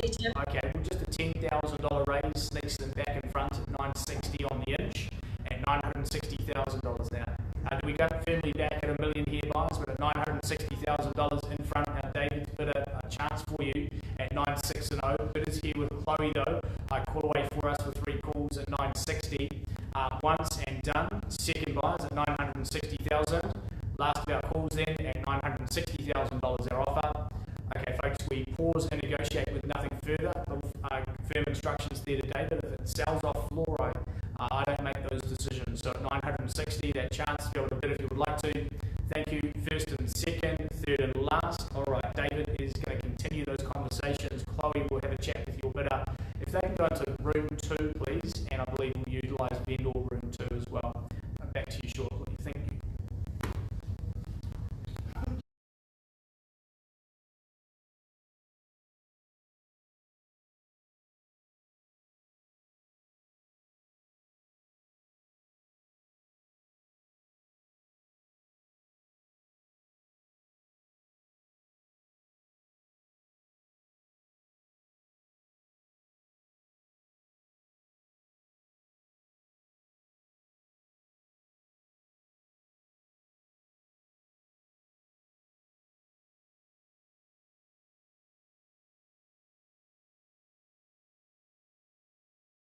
Okay, well, just a $10,000 raise sneaks them back in front at $960 on the inch, at $960,000 now. Do we go firmly back at $1 million here, buyers? But at $960,000 in front, our David's bid a chance for you at 960. Bidders here with Chloe though. Call away for us with 3 calls at 960. Once and done. Second buyers at 960,000. Last of our calls then at $960,000 our offer. Okay, folks, we pause and negotiate with nothing further. Firm instructions there to David. If it sells off floor, I don't make those decisions. So at 960, that chance to be able to bid if you would like to. Thank you. First and second, third and last. All right, David is going to continue those conversations. Chloe will have a chat with your bidder. If they can go into room 2, please, and I believe we'll utilise vendor room 2 as well. Back to you shortly. Thank you.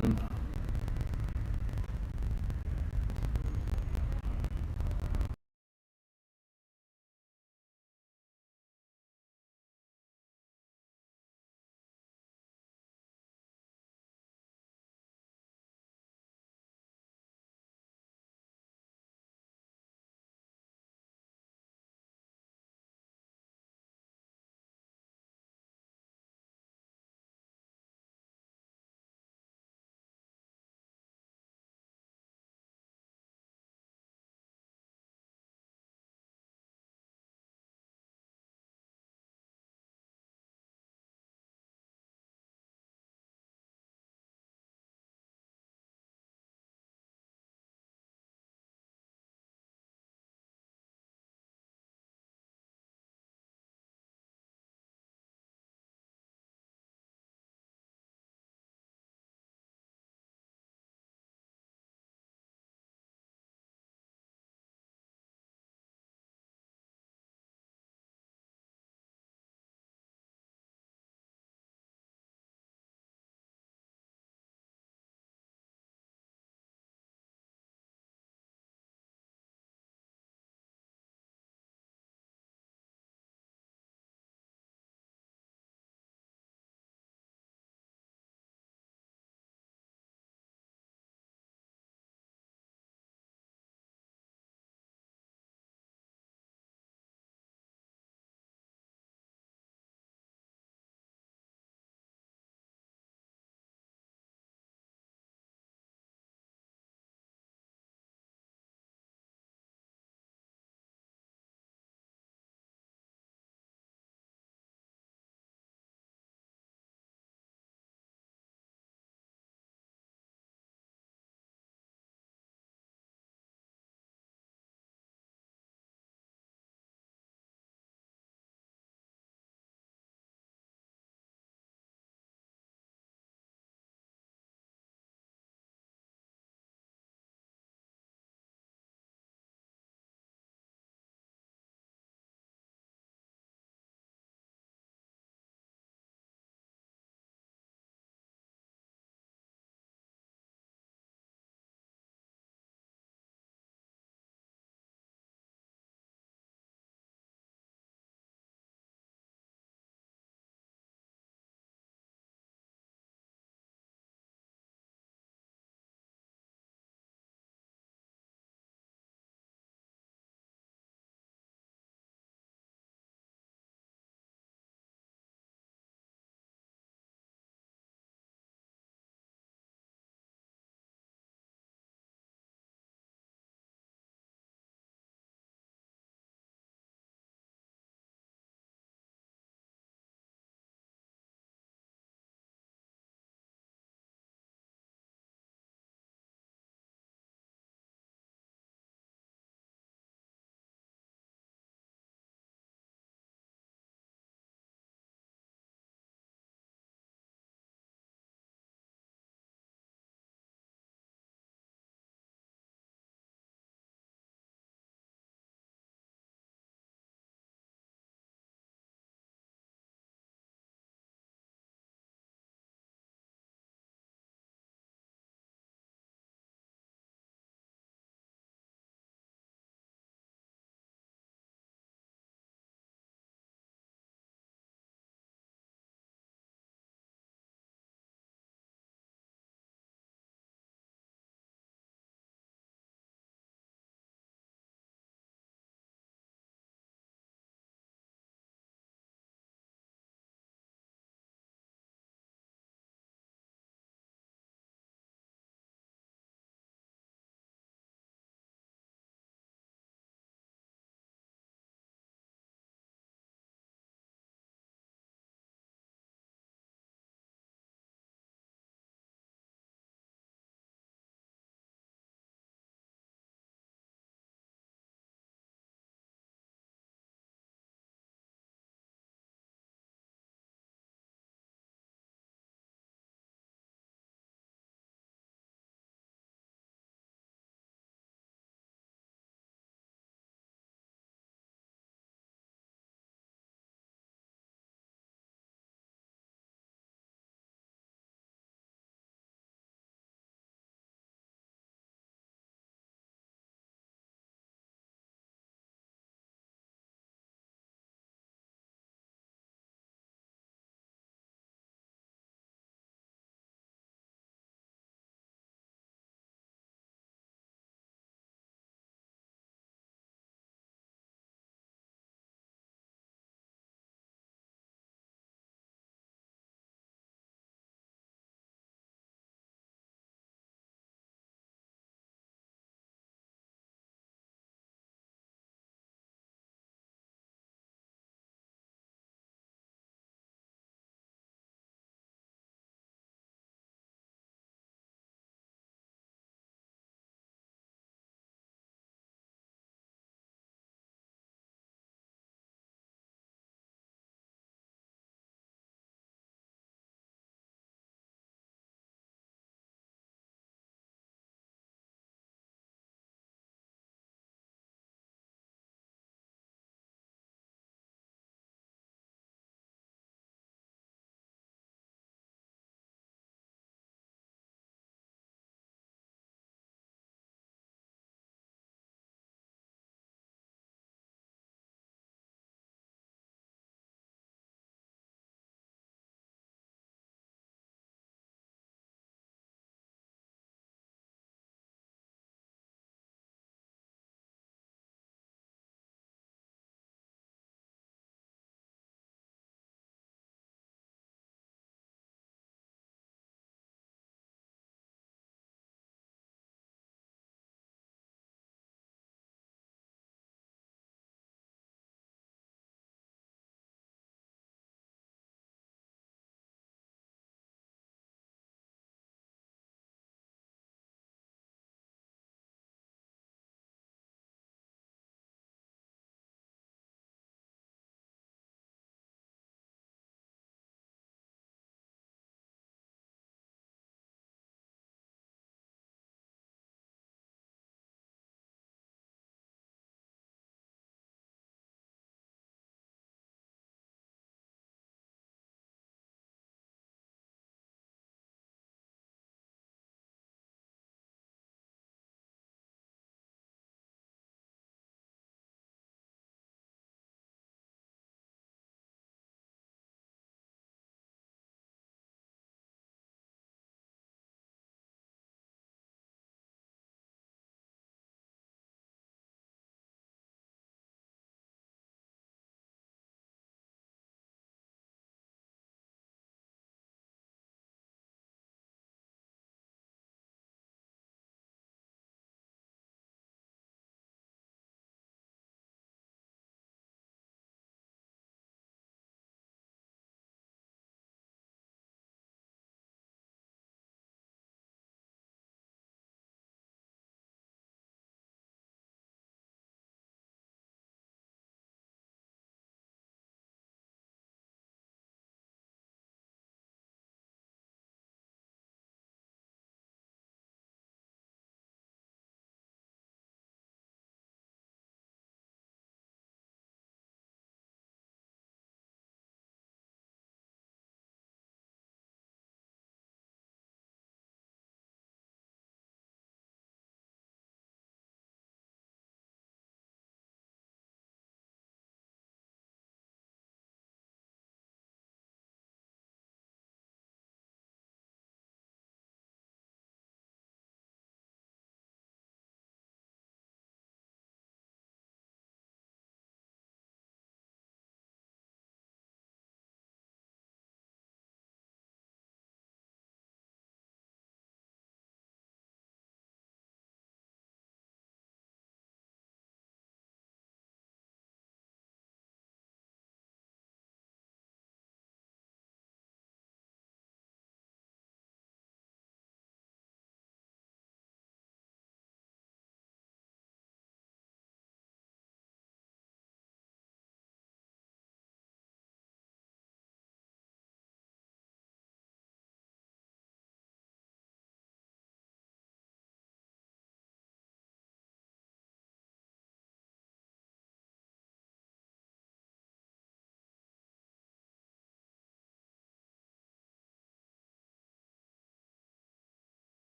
soon.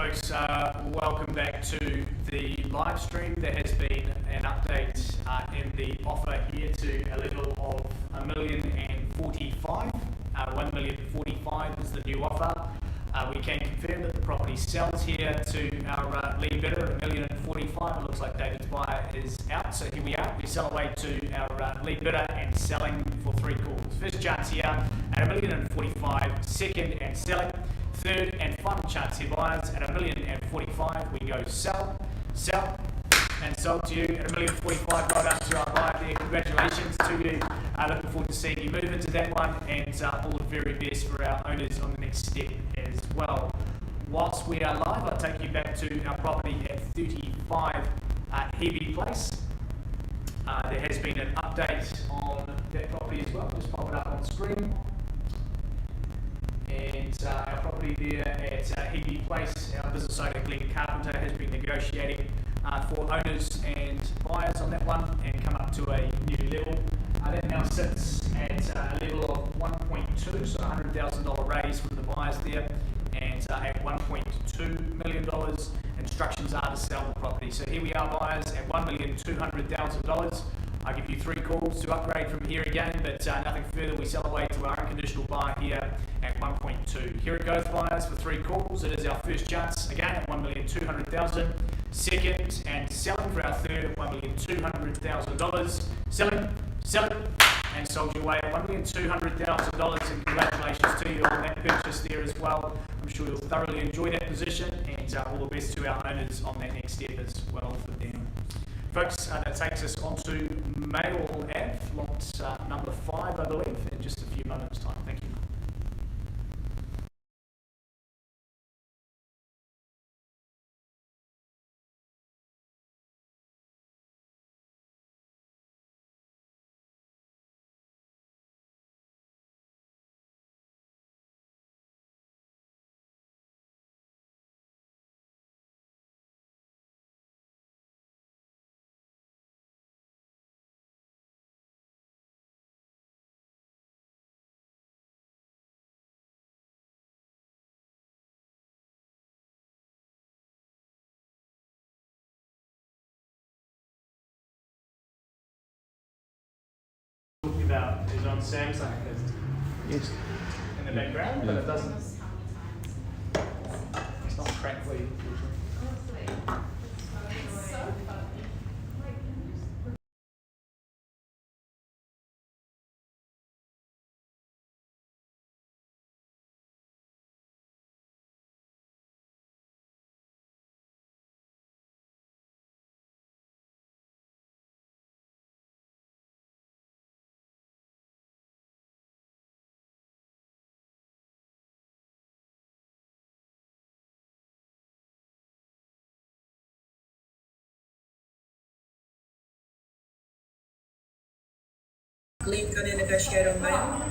folks, welcome back to the live stream. There has been an update in the offer here to a level of $1,045,000. $1,045,000 is the new offer. We can confirm that the property sells here to our lead bidder at $1,045,000. It looks like David's buyer is out, so here we are. We sell away to our lead bidder and selling for 3 calls. First chance here at $1,045,000, second and selling. Third and final chance here, buyers, at $1,045,000. We go sell, and sold to you at $1,045,000. Well done to our buyer there. Congratulations to you. Looking forward to seeing you move into that one, and all the very best for our owners on the next step as well. Whilst we are live, I'll take you back to our property at 35 Hebe Place. There has been an update on that property as well. Just pop it up on screen. And our property there at Hebe Place, our business owner Glenn Carpenter has been negotiating for owners and buyers on that one and come up to a new level. That now sits at a level of 1.2, so $100,000 raise from the buyers there, and at $1.2 million. Instructions are to sell the property. So here we are, buyers, at $1,200,000. I'll give you 3 calls to upgrade from here again, but nothing further. We sell away to our unconditional buyer here at 1.2. Here it goes, buyers, for 3 calls. It is our first chance again at $1,200,000. Second and selling for our third at $1,200,000. Selling, and sold your way at $1,200,000. And congratulations to you on that purchase there as well. I'm sure you'll thoroughly enjoy that position, and all the best to our owners on that next step as well for them. Folks, that takes us on to Mayall Ave, lot number 5, I believe, in just a few moments' time. Thank you. Talking about is on Samsung. Yes. In the background, but it doesn't. It's not crackly. Glenn going to negotiate on bail.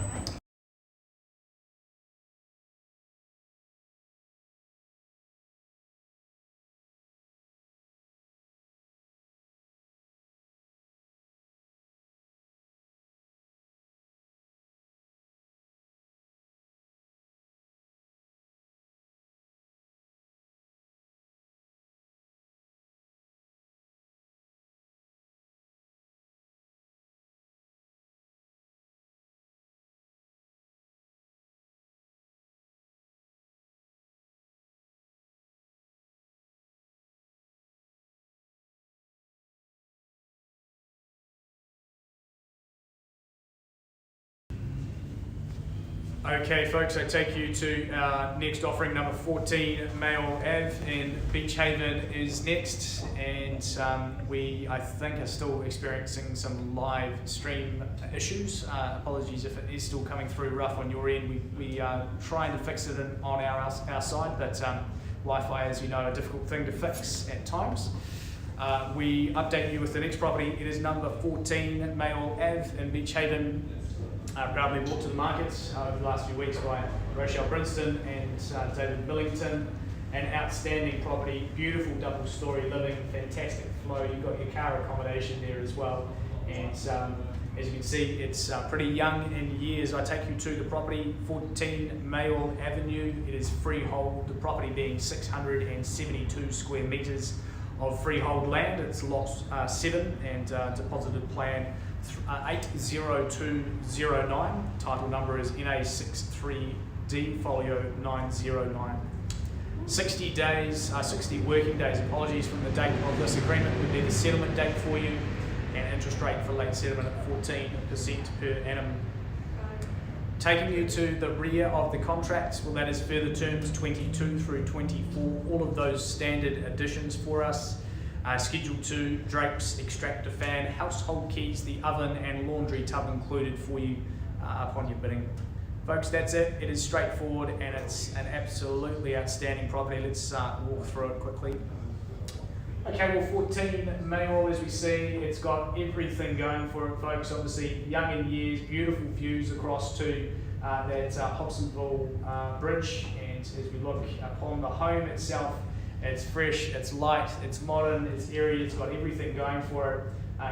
Okay, folks, I take you to our next offering, number 14, Mayall Ave in Beach Haven is next, and we, I think, are still experiencing some live stream issues. Apologies if it is still coming through rough on your end. We are trying to fix it on our side, but Wi-Fi, as you know, a difficult thing to fix at times. We update you with the next property. It is number 14, Mayall Ave in Beach Haven. Proudly brought to the market over the last few weeks by Rochelle Brinston and David Billington. An outstanding property, beautiful double-storey living, fantastic flow. You've got your car accommodation there as well, And as you can see, it's pretty young in years. I take you to the property, 14 Mayall Avenue. It is freehold, the property being 672 square metres of freehold land. It's lot 7 and deposited plan 80209. Title number is NA63D folio 909. 60 working days, from the date of this agreement would be the settlement date for you, and interest rate for late settlement at 14% per annum. Taking you to the rear of the contract, well, that is further terms 22 through 24, all of those standard additions for us. Schedule 2, drapes, extractor fan, household keys, the oven and laundry tub included for you upon your bidding. Folks, that's it. It is straightforward and it's an absolutely outstanding property. Let's walk through it quickly. Okay, well, 14 Mayall, as we see, it's got everything going for it, folks. Obviously, young in years, beautiful views across to that Hobsonville Bridge. And as we look upon the home itself, it's fresh, it's light, it's modern, it's airy, it's got everything going for it,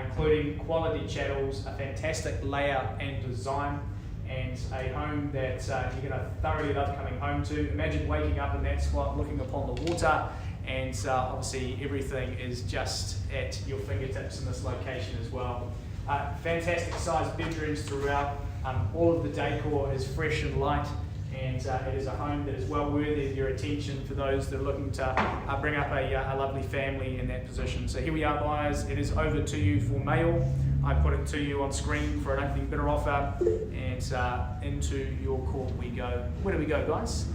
including quality chattels, a fantastic layout and design, and a home that you're going to thoroughly love coming home to. Imagine waking up in that spot, looking upon the water, and obviously everything is just at your fingertips in this location as well. Fantastic sized bedrooms throughout. All of the decor is fresh and light, and it is a home that is well worthy of your attention for those that are looking to bring up a lovely family in that position. So here we are, buyers. It is over to you for Mayall. I put it to you on screen for an opening bidder offer, and into your court we go. Where do we go, guys?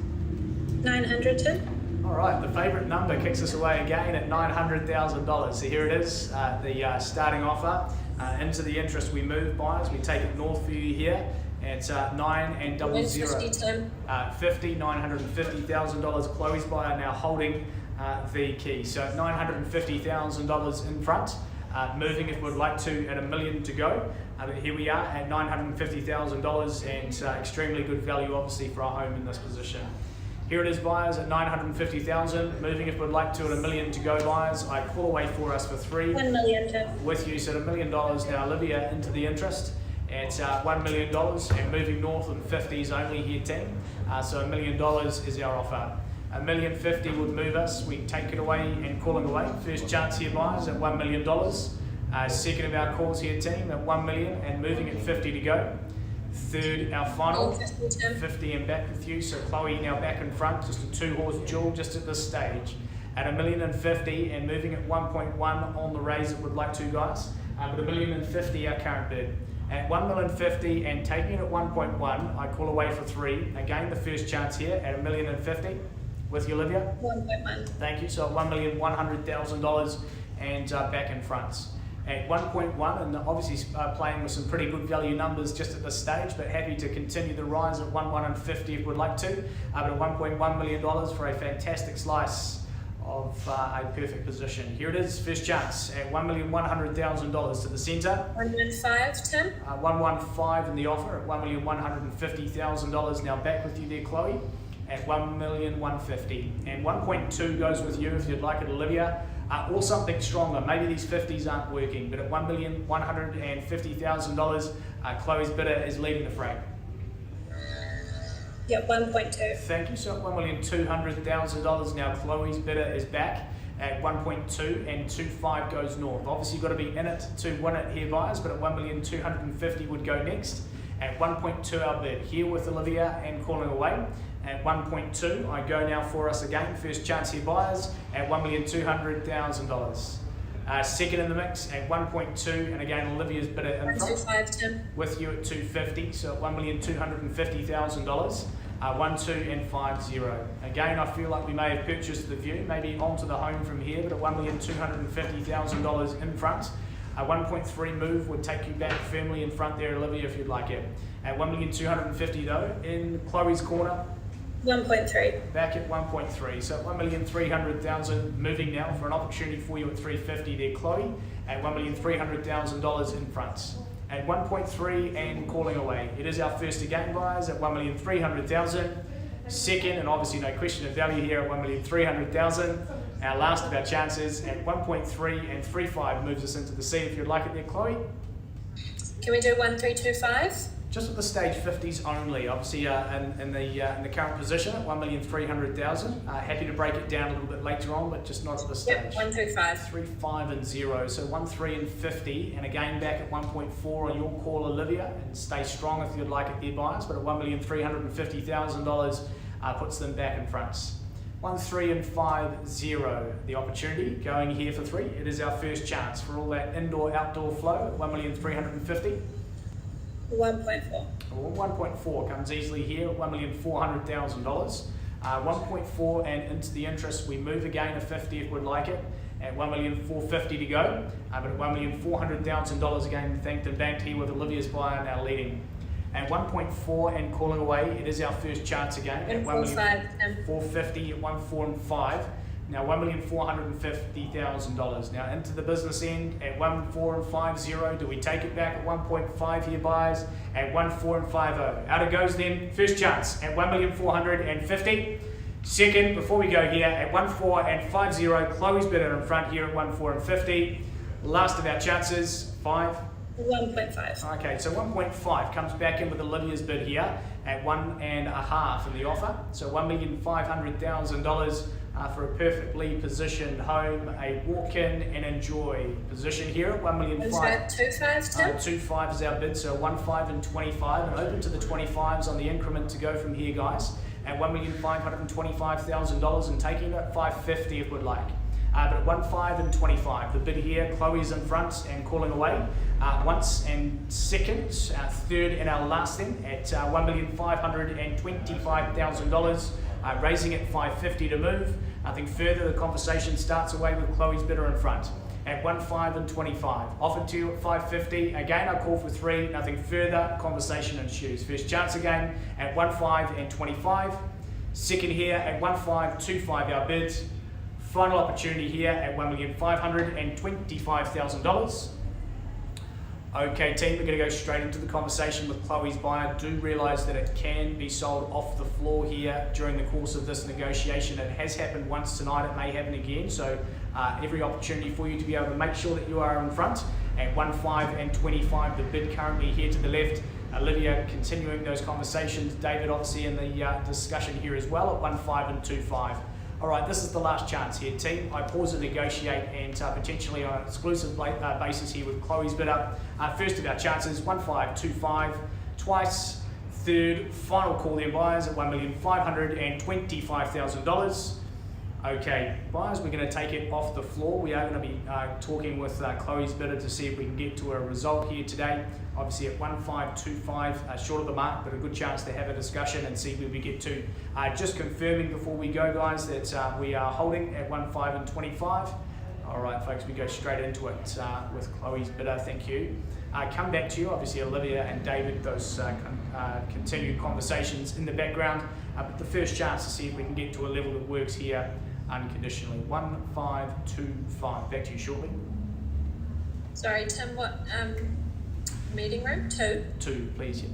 900, Tim. All right, the favourite number kicks us away again at $900,000. So here it is, the starting offer. Into the interest we move, buyers. We take it north for you here. It's 900. 150, Tim. $950,000. Chloe's buyer now holding the key. So $950,000 in front. Moving if we'd like to at $1 million to go. But here we are at $950,000 and extremely good value obviously for our home in this position. Here it is, buyers, at $950,000. Moving if we'd like to at $1 million to go, buyers. I call away for us for 3. $1 million, Tim. With you, so at $1 million now. Olivia into the interest. It's $1 million and moving north in 50s only here, team. So $1 million is our offer. $1,050,000 would move us. We take it away and calling away. First chance here, buyers, at $1 million. Second of our calls here, team, at $1 million and moving at 50 to go. Third, our final, 50 and back with you. So Chloe now back in front, just a 2-horse duel just at this stage. At $1,050,000 and moving at 1.1 on the raise that would like to, guys. But $1,050,000 our current bid. At $1,050,000 and taking it at 1.1, I call away for 3. Again, the first chance here at $1,050,000 with you, Olivia. 1.1. Thank you. So at $1,100,000 and back in front. At 1.1, and obviously playing with some pretty good value numbers just at this stage, but happy to continue the rise at 1,150 if we'd like to. But at $1.1 million for a fantastic slice of a perfect position. Here it is, first chance at $1,100,000 to the centre. 115, Tim. 115 in the offer at $1,150,000. Now back with you there, Chloe, at $1,150,000. And 1.2 goes with you if you'd like it, Olivia. Or something stronger. Maybe these 50s aren't working, but at $1,150,000, Chloe's bidder is leading the fray. Yep, 1.2. Thank you. So at $1,200,000 now, Chloe's bidder is back at 1.2 and 2.5 goes north. Obviously, you've got to be in it to win it here, buyers, but at $1,250,000 would go next. At 1.2 our bid here with Olivia and calling away. At 1.2, I go now for us again. First chance here, buyers, at $1,200,000. Second in the mix at 1.2, and again, Olivia's bidder in front. 125, Tim. With you at 250, so at $1,250,000. 1, 2, and 5, 0. Again, I feel like we may have purchased the view, maybe onto the home from here, but at $1,250,000 in front. A 1.3 move would take you back firmly in front there, Olivia, if you'd like it. At $1,250,000 though, in Chloe's corner. 1.3. Back at 1.3, so at $1,300,000, moving now for an opportunity for you at $350 there, Chloe, at $1,300,000 in front. At 1.3 and calling away. It is our first again, buyers, at $1,300,000. Second, and obviously no question of value here, at $1,300,000. Our last of our chances at 1.3 and 3.5 moves us into the seat if you'd like it there, Chloe. Can we do 1325? Just at the stage 50s only, obviously in the current position at 1,300,000. Happy to break it down a little bit later on, but just not at this stage. Yep, 135. 3, 5 and 0, so 1, 3 and 50, and again back at 1.4 on your call, Olivia, and stay strong if you'd like it there, buyers, but at $1,350,000 puts them back in front. 1, 3 and 5, 0, the opportunity going here for 3. It is our first chance for all that indoor-outdoor flow at 1,350,000. 1.4. 1.4 comes easily here at $1,400,000. 1.4 and into the interest, we move again a 50 if we'd like it at $1,450,000 to go. But at $1,400,000 again, thanked and banked here with Olivia's buyer now leading. And 1.4 and calling away, it is our first chance again at 1,450,000 at 1, 4 and 5. Now $1,450,000. Now into the business end at 1, 4 and 5, 0. Do we take it back at 1.5 here, buyers? At 1, 4 and 5, 0. Out it goes then. First chance at 1,450,000. Second, before we go here, at 1, 4 and 5, 0. Chloe's bidder in front here at 1, 4 and 50. Last of our chances, 5. 1.5. Okay, so 1.5 comes back in with Olivia's bid here at 1.5 in the offer. So $1,500,000 for a perfectly positioned home, a walk-in and enjoy position here at 1,500,000. 25, Tim? 25 is our bid, so 1, 5 and 25, and open to the 25s on the increment to go from here, guys, at $1,525,000 and taking it at 550 if we'd like. But at 1, 5 and 25, the bid here, Chloe's in front and calling away. Once and second, third and our last thing at $1,525,000, raising it 550 to move. Nothing further, the conversation starts away with Chloe's bidder in front at 1, 5 and 25. Offered to you at 550. Again, I call for 3. Nothing further, conversation ensues. First chance again at 1, 5 and 25. Second here at 1, 5, 25 our bid. Final opportunity here at $1,525,000. Okay, team, we're going to go straight into the conversation with Chloe's buyer. Do realise that it can be sold off the floor here during the course of this negotiation. It has happened once tonight, it may happen again, so every opportunity for you to be able to make sure that you are in front at 1, 5 and 25. The bid currently here to the left. Olivia continuing those conversations. David obviously in the discussion here as well at 1, 5 and 25. All right, this is the last chance here, team. I pause and negotiate and potentially on an exclusive basis here with Chloe's bidder. First of our chances, 1, 5, 2, 5, twice. Third, final call there, buyers at $1,525,000. Okay, buyers, we're going to take it off the floor. We are going to be talking with Chloe's bidder to see if we can get to a result here today. Obviously at 1,525, short of the mark, but a good chance to have a discussion and see where we get to. Just confirming before we go, guys, that we are holding at 1, 5 and 25. All right, folks, we go straight into it with Chloe's bidder. Thank you. Come back to you, obviously Olivia and David, those continued conversations in the background. But the first chance to see if we can get to a level that works here unconditionally. 1, 5, 2, 5. Back to you shortly. Sorry, Tim, what meeting room? 2? 2, please. Yeah.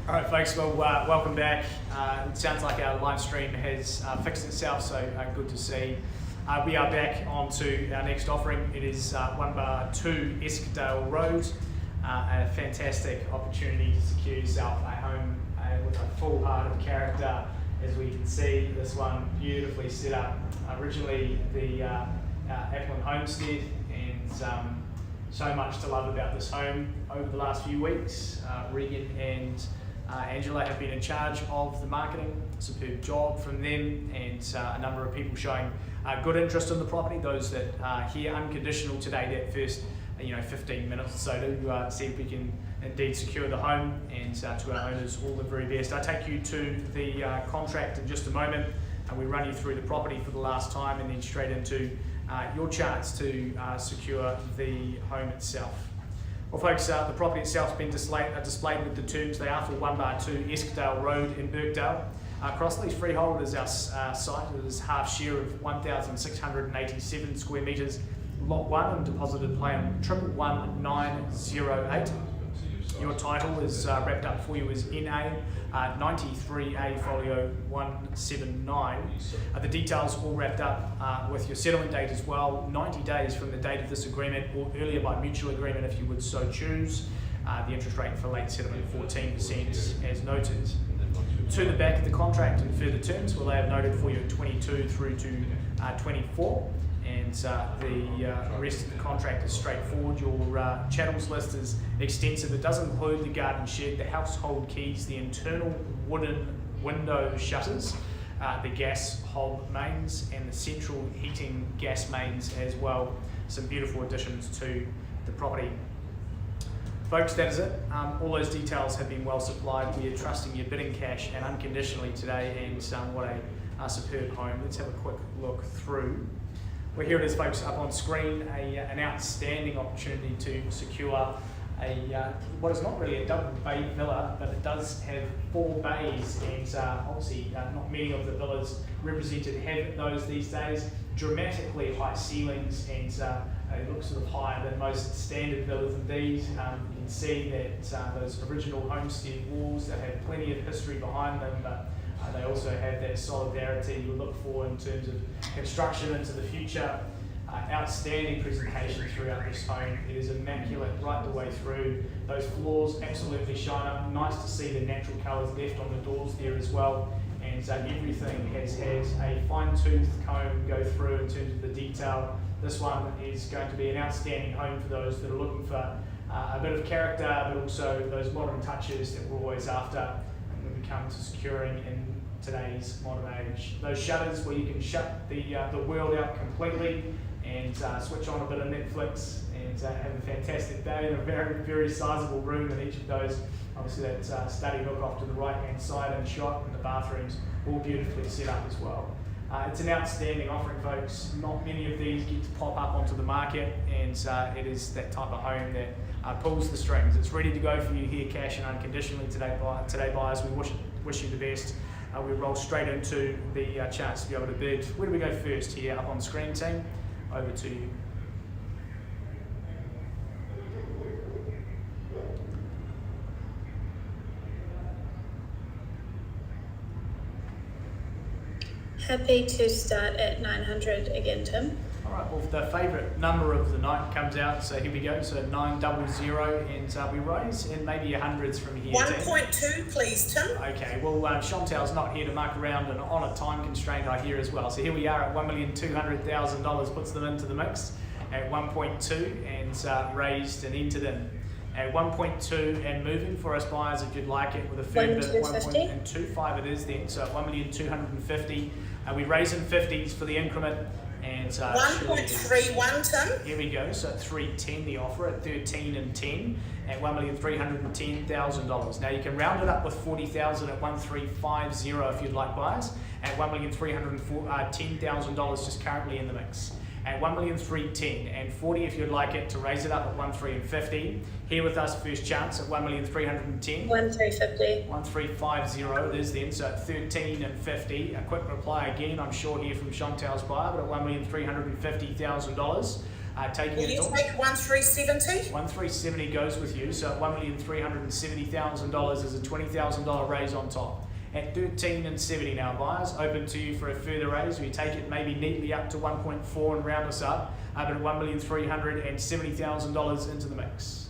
All right, folks, well, welcome back. It sounds like our live stream has fixed itself, so good to see. We are back on to our next offering. It is 1-2 Eskdale Road. A fantastic opportunity to secure yourself a home with a full heart of character. As we can see, this one beautifully set up. Originally the Appleton Homestead, and so much to love about this home. Over the last few weeks, Regan and Angela have been in charge of the marketing. Superb job from them, and a number of people showing good interest in the property. Those that are here unconditional today, that first 15 minutes or so to see if we can indeed secure the home, and to our owners all the very best. I take you to the contract in just a moment, and we run you through the property for the last time, and then straight into your chance to secure the home itself. Well, folks, the property itself has been displayed with the terms. They are for 1-2 Eskdale Road in Birkdale. Crossleys Freehold is our site. It is half share of 1,687 square metres. Lot 1 and deposited plan 111908. Your title is wrapped up for you as NA 93A folio 179. The details all wrapped up with your settlement date as well, 90 days from the date of this agreement, or earlier by mutual agreement if you would so choose. The interest rate for late settlement 14% as noted. To the back of the contract and further terms, well, they have noted for you 22 through to 24. And the rest of the contract is straightforward. Your chattels list is extensive. It does include the garden shed, the household keys, the internal wooden window shutters, the gas hob mains, and the central heating gas mains as well. Some beautiful additions to the property. Folks, that is it. All those details have been well supplied. We are trusting your bidding cash and unconditionally today, and what a superb home. Let's have a quick look through. Well, here it is, folks, up on screen, an outstanding opportunity to secure what is not really a double bay villa, but it does have 4 bays, and obviously not many of the villas represented have those these days. Dramatically high ceilings, and it looks sort of higher than most standard villas indeed. You can see that those original homestead walls that have plenty of history behind them, but they also have that solidarity you look for in terms of construction into the future. Outstanding presentation throughout this home. It is immaculate right the way through. Those floors absolutely shine up. Nice to see the natural colours left on the doors there as well. And everything has had a fine-tooth comb go through in terms of the detail. This one is going to be an outstanding home for those that are looking for a bit of character, but also those modern touches that we're always after when we come to securing in today's modern age. Those shutters where you can shut the world out completely and switch on a bit of Netflix and have a fantastic day in a very, very sizable room in each of those. Obviously that study look off to the right hand side and shot, and the bathrooms all beautifully set up as well. It's an outstanding offering, folks. Not many of these get to pop up onto the market, and it is that type of home that pulls the strings. It's ready to go for you here, cash and unconditionally today, buyers. We wish you the best. We roll straight into the chance to be able to bid. Where do we go first here? Up on screen, team. Over to you. Happy to start at 900 again, Tim. All right, well, the favourite number of the night comes out, so here we go. So 900, and we raise, and maybe your hundreds from here. 1.2, please, Tim. Okay, well, Chantal's not here to muck around and on a time constraint, I hear as well. So here we are at $1,200,000, puts them into the mix at 1.2, and raised and entered in at 1.2 and moving for us buyers if you'd like it with a fair bit. 1.25 it is then, so at 1,250,000. We raise in 50s for the increment. And 1.31, Tim. Here we go. So at 310 the offer at 13 and 10 at $1,310,000. Now you can round it up with 40,000 at 1,350 if you'd like buyers. At $1,310,000 just currently in the mix. At 1,310,000 and 40 if you'd like it to raise it up at 1,350. Here with us, first chance at 1,310,000. 1,350. 1,350 it is then, so at 13 and 50. A quick reply again, I'm sure here from Chantal's buyer, but at $1,350,000. Taking Will it you all. take 1,370? 1,370 goes with you, so $1,370,000 is a $20,000 raise on top. At 13.70 now, buyers, open to you for a further raise. We take it maybe neatly up to 1.4 and round us up, but at $1,370,000 into the mix.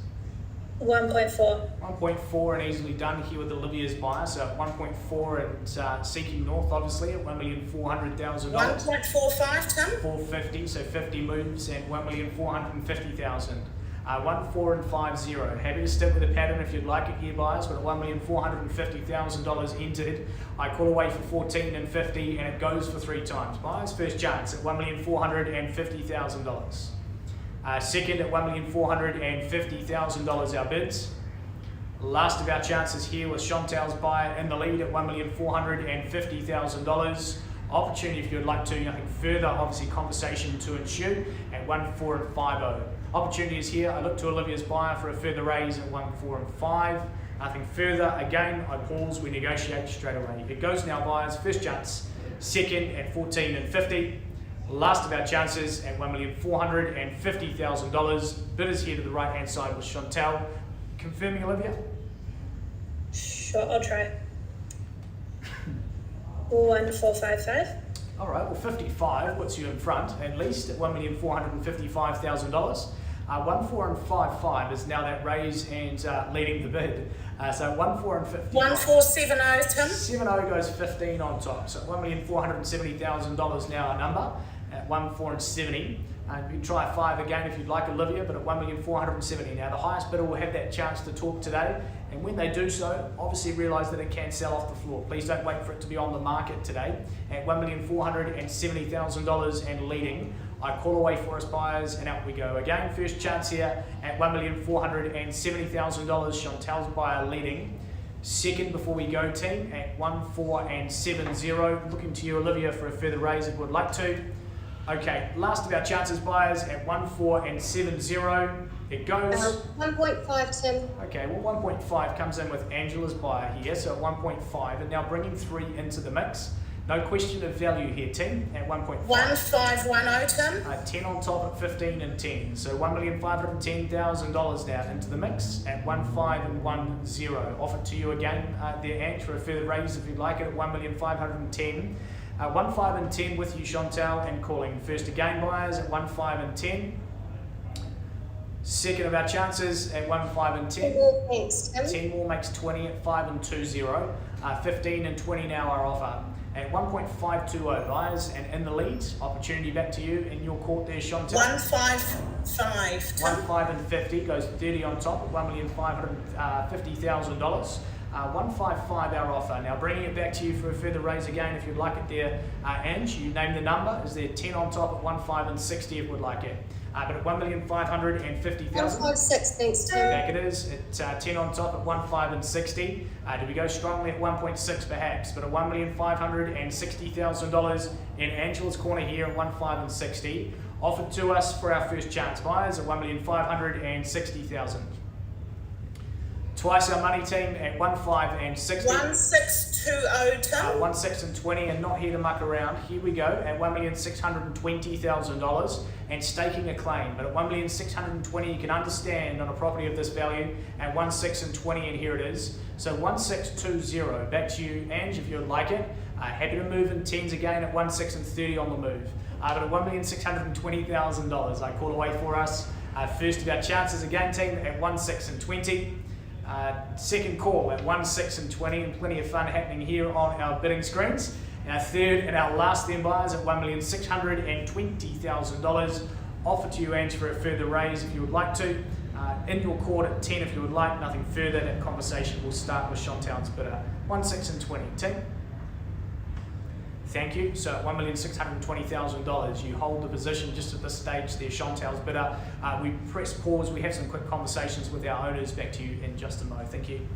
1.4. 1.4 and easily done here with Olivia's buyer, so at 1.4 and seeking north, obviously, at $1,400,000. 1.45, Tim? 450, so 50 moves and 1,450,000. 1450. Happy to stick with the pattern if you'd like it here, buyers, but at $1,450,000 entered. I call away for 14 and 50 and it goes for 3 times. Buyers, first chance at $1,450,000. Second at $1,450,000 our bids. Last of our chances here with Chantal's buyer in the lead at $1,450,000. Opportunity if you'd like to, nothing further, obviously conversation to ensue at 1,450. Opportunity is here. I look to Olivia's buyer for a further raise at 1,450. Nothing further. Again, I pause, we negotiate straight away. It goes now, buyers. First chance, second at 14 and 50. Last of our chances at $1,450,000. Bidders here to the right hand side with Chantal. Confirming, Olivia? Sure, I'll try. 1,455. All right, well, 55 puts you in front, at least at $1,455,000. 1,455 is now that raise and leading the bid. So 1,450. 1,470, Tim? 70 goes 15 on top. So $1,470,000 now a number at 1,470. You can try 5 again if you'd like, Olivia, but at 1,470. Now the highest bidder will have that chance to talk today, and when they do so, obviously realise that it can sell off the floor. Please don't wait for it to be on the market today. At $1,470,000 and leading, I call away for us, buyers, and out we go. Again, first chance here at $1,470,000, Chantal's buyer leading. Second before we go, team, at 1,470. Looking to you, Olivia, for a further raise if you would like to. Okay, last of our chances, buyers, at 1,470. It goes. 1.5, Tim. Okay, well, 1.5 comes in with Angela's buyer here, so at 1.5, and now bringing 3 into the mix. No question of value here, team, at 1.5. 1,510, Tim? 10 on top at 15 and 10, so $1,510,000 now into the mix at 1,510. Offer to you again, there, Ange, for a further raise if you'd like it at 1,510. 1,510 with you, Chantal, and calling first again, buyers, at 1,510. Second of our chances at 1,510. 10 more makes 20 at 5,220. 15 and 20 now our offer at 1.520, buyers, and in the lead. Opportunity back to you in your court there, Chantal. 155. 1,550 goes 30 on top at $1,550,000. 155 our offer. Now bringing it back to you for a further raise again if you'd like it there, Ange. You name the number. Is there 10 on top at 1,560 if you would like it? But at 1,550,000. 156, thanks, Tim. Back it is at 10 on top at 1,560. Do we go strongly at 1.6 perhaps? But at $1,560,000 in Angela's corner here at 1,560. Offered to us for our first chance, buyers, at 1,560,000. Twice our money, team, at 1,560. 1,620, Tim? 1,620, and not here to muck around. Here we go at $1,620,000 and staking a claim. But at $1,620,000, you can understand on a property of this value at 1,620, and here it is. So 1,620. Back to you, Ange, if you'd like it. Happy to move in 10s again at 1,630 on the move. But at $1,620,000, I call away for us. First of our chances again, team, at 1,620. Second call at 1,620, and plenty of fun happening here on our bidding screens. Our third and our last then, buyers, at $1,620,000. Offer to you, Ange, for a further raise if you would like to. In your court at 10 if you would like. Nothing further. That conversation will start with Chantal's bidder. 1,620, team. Thank you. So at $1,620,000, you hold the position just at this stage there, Chantal's bidder. We press pause. We have some quick conversations with our owners. Back to you in just a moment. Thank you.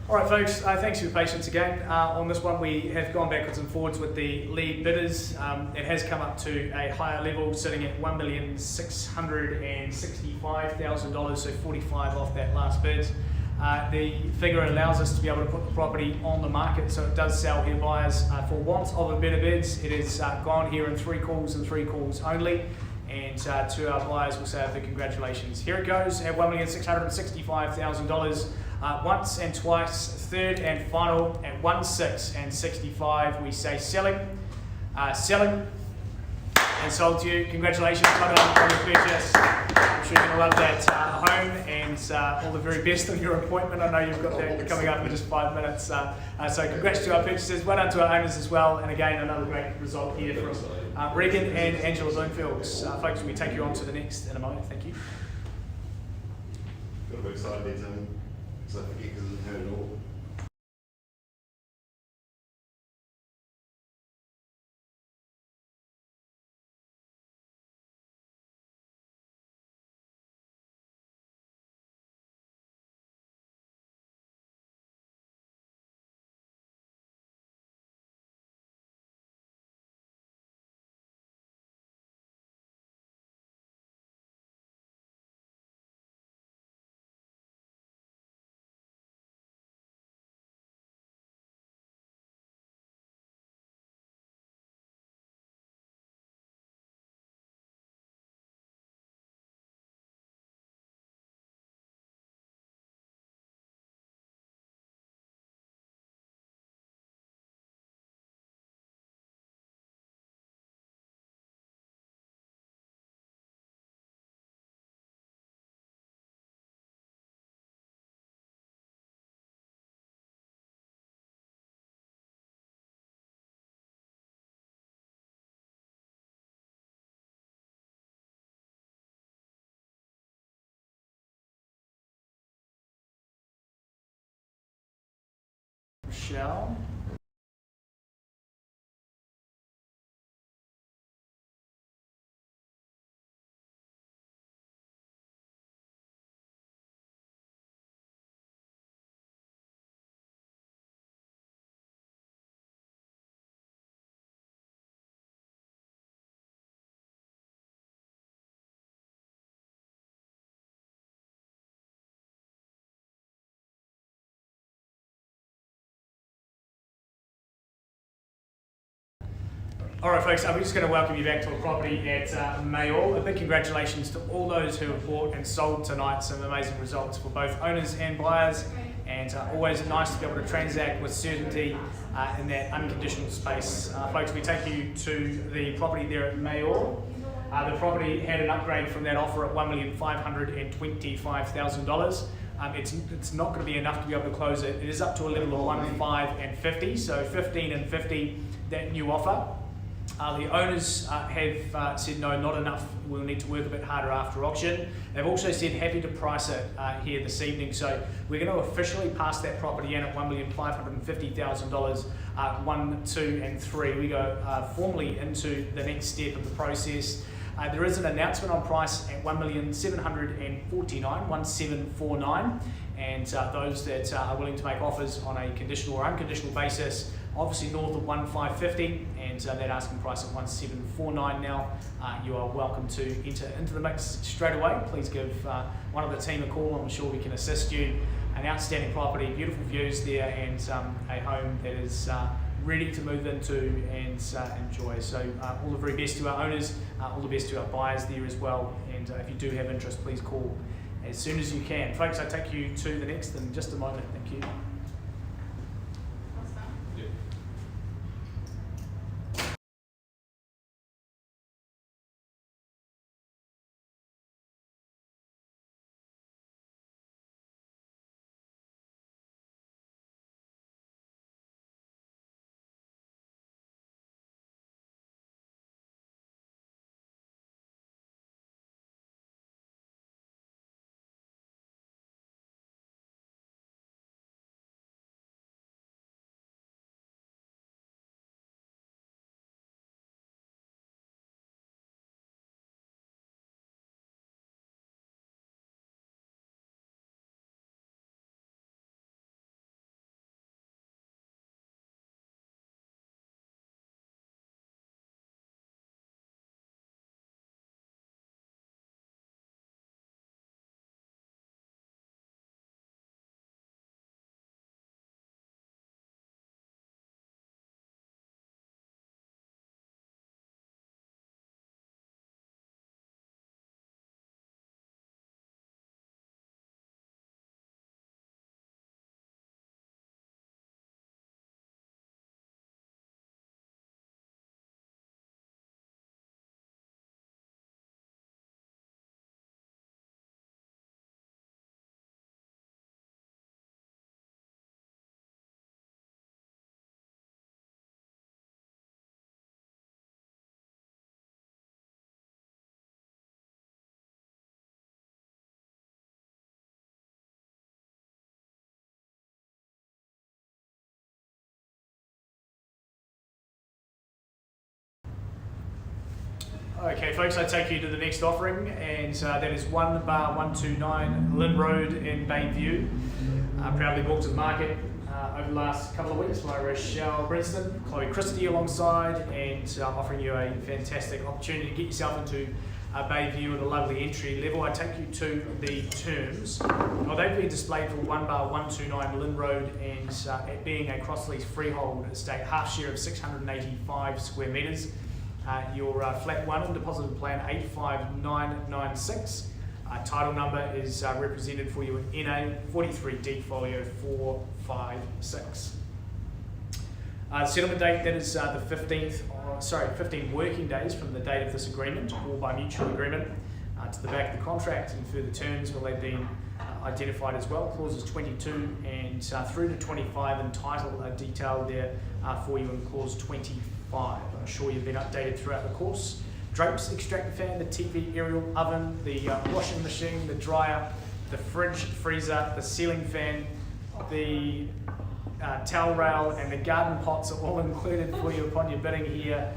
All right, folks, thanks for your patience again. On this one, we have gone backwards and forwards with the lead bidders. It has come up to a higher level, sitting at $1,665,000, so 45 off that last bid. The figure allows us to be able to put the property on the market, so it does sell here, buyers. For want of a better bids, it is gone here in 3 calls and 3 calls only. And to our buyers, we'll say a big congratulations. Here it goes at $1,665,000. Once and twice, third and final at 1,665. We say selling, selling, and sold to you. Congratulations, well done on your purchase. I'm sure you're going to love that home, and all the very best on your appointment. I know you've got that coming up in just 5 minutes. So congrats to our purchasers, well done to our owners as well, and again another great result here from Regan and Angela Bloomfields. Folks, we take you on to the next in a moment. Thank you. Got a bit excited there, Tony. Because I forget because it doesn't hurt at all. Michelle. All right, folks, we're just going to welcome you back to the property at Mayall. A big congratulations to all those who have bought and sold tonight. Some amazing results for both owners and buyers, and always nice to be able to transact with certainty in that unconditional space. Folks, we take you to the property there at Mayall. The property had an upgrade from that offer at $1,525,000. It's not going to be enough to be able to close it. It is up to a level of 1,550, and 50, so 15 and 50, that new offer. The owners have said no, not enough, we'll need to work a bit harder after auction. They've also said happy to price it here this evening, so we're going to officially pass that property in at $1,550,000, 1, 2 and 3. We go formally into the next step of the process. There is an announcement on price at $1,749,000, 1,749, and those that are willing to make offers on a conditional or unconditional basis, obviously north of 1,550, and that asking price at 1,749 now. You are welcome to enter into the mix straight away. Please give one of the team a call. I'm sure we can assist you. An outstanding property, beautiful views there, and a home that is ready to move into and enjoy. So all the very best to our owners, all the best to our buyers there as well. And if you do have interest, please call as soon as you can. Folks, I take you to the next in just a moment. Thank you. Okay, folks, I take you to the next offering, and that is 1 bar 129 Lynn Road in Bayview. Proudly brought to the market over the last couple of weeks by Rochelle Brinston, Chloe Christie alongside, and offering you a fantastic opportunity to get yourself into Bayview at a lovely entry level. I take you to the terms. Well, they've been displayed for 1 bar 129 Lynn Road, and it being a cross-lease freehold estate, half share of 685 square metres. Your flat 1 and deposit plan 85996. Title number is represented for you in NA 43D folio 456. Settlement date, that is the 15 working days from the date of this agreement, or by mutual agreement. To the back of the contract and further terms, well, they've been identified as well. Clauses 22 and through to 25 and title are detailed there for you in clause 25. I'm sure you've been updated throughout the course. Drapes, extractor fan, the TV aerial oven, the washing machine, the dryer, the fridge, freezer, the ceiling fan, the towel rail and the garden pots are all included for you upon your bidding here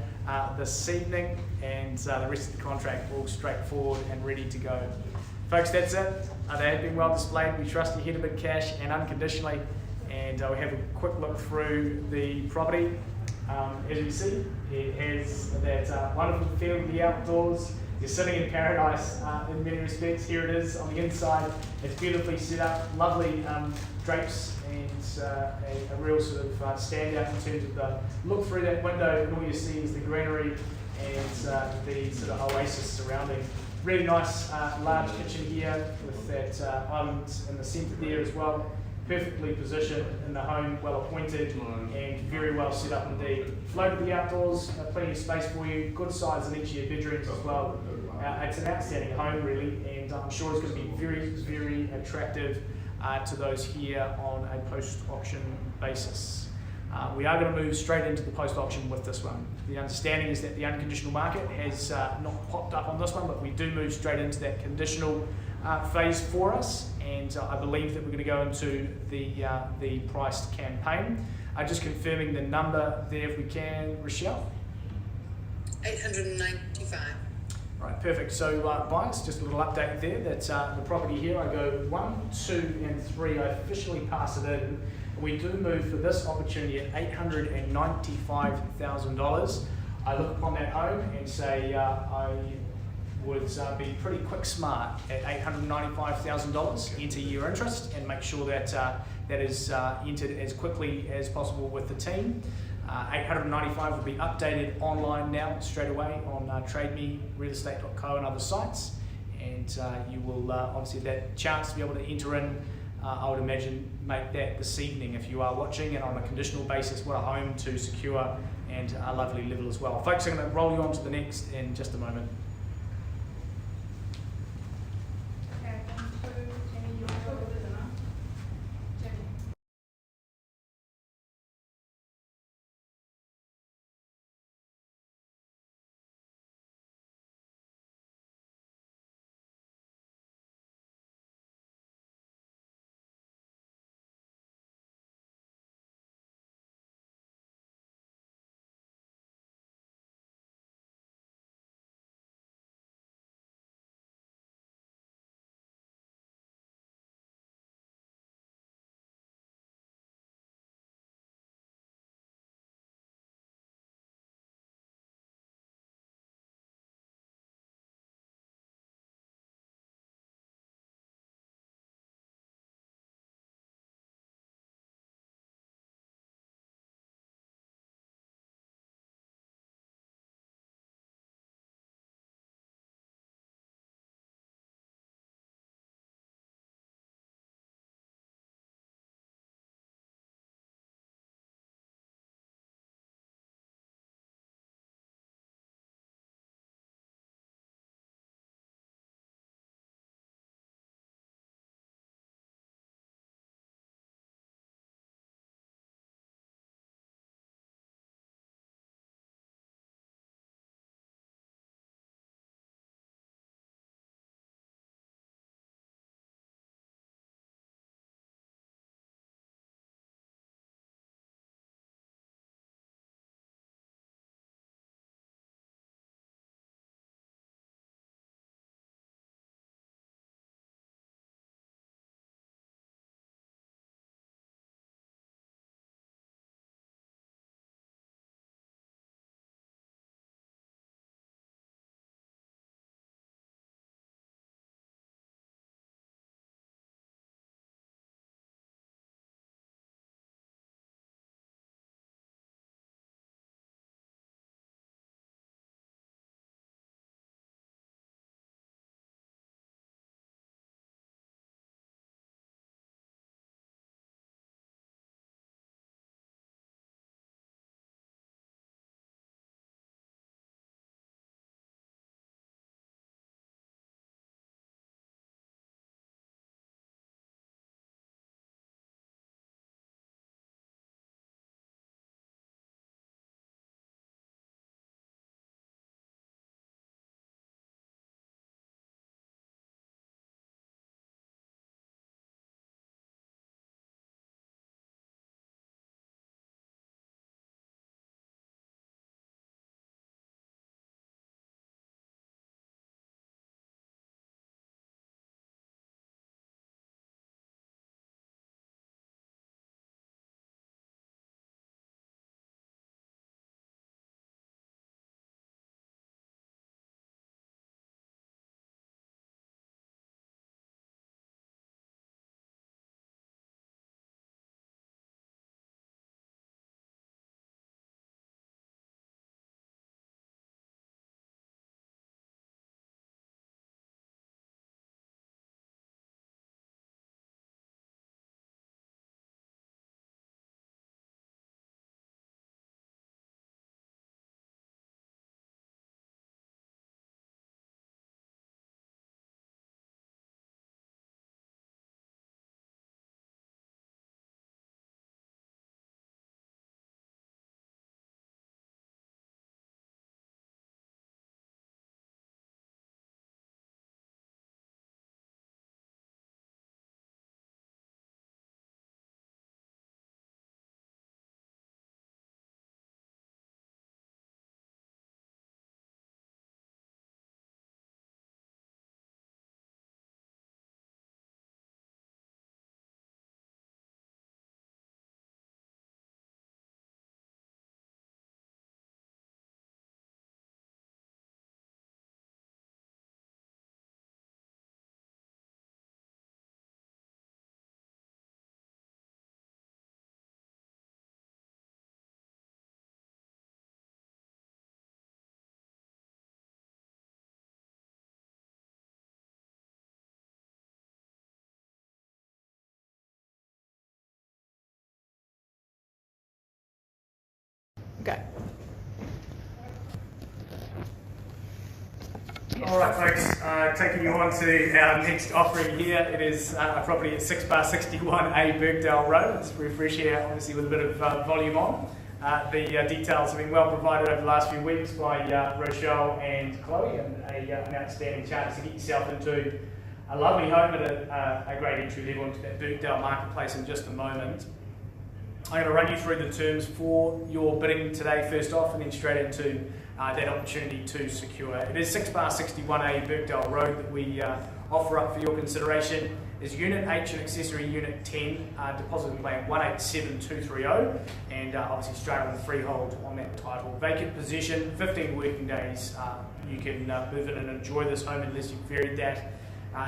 this evening, and the rest of the contract all straightforward and ready to go. Folks, that's it. They have been well displayed. We trust you hit a bit cash and unconditionally, and we have a quick look through the property. As you see, it has that wonderful feel of the outdoors. You're sitting in paradise in many respects. Here it is on the inside. It's beautifully set up, lovely drapes, and a real sort of standout in terms of the look through that window, and all you see is the greenery and the sort of oasis surrounding. Really nice large kitchen here with that island in the centre there as well. Perfectly positioned in the home, well appointed and very well set up indeed. Float to the outdoors, plenty of space for you, good size in each of your bedrooms as well. It's an outstanding home really, and I'm sure it's going to be very, very attractive to those here on a post-auction basis. We are going to move straight into the post-auction with this one. The understanding is that the unconditional market has not popped up on this one, but we do move straight into that conditional phase for us, and I believe that we're going to go into the priced campaign. Just confirming the number there if we can, Rochelle. 895. Right, perfect. So buyers, just a little update there that the property here, I go 1, 2 and 3, I officially pass it in. We do move for this opportunity at $895,000. I look upon that home and say I would be pretty quick smart at $895,000, enter your interest and make sure that that is entered as quickly as possible with the team. 895 will be updated online now straight away on TradeMe, realestate.co and other sites, and you will obviously have that chance to be able to enter in. I would imagine make that this evening if you are watching, and on a conditional basis, what a home to secure and a lovely level as well. Folks, I'm going to roll you on to the next in just a moment. All right, folks, taking you on to our next offering here. It is a property at 6 bar 61A Birkdale Road. It's very fresh here, obviously with a bit of volume on. The details have been well provided over the last few weeks by Rochelle and Chloe, and an outstanding chance to get yourself into a lovely home at a great entry level into that Birkdale marketplace in just a moment. I'm going to run you through the terms for your bidding today first off, and then straight into that opportunity to secure. It is 6 bar 61A Birkdale Road that we offer up for your consideration. Is Unit H and Accessory Unit 10, deposit plan 187230, and obviously straight on the freehold on that title. Vacant possession, 15 working days. You can move in and enjoy this home unless you've varied that.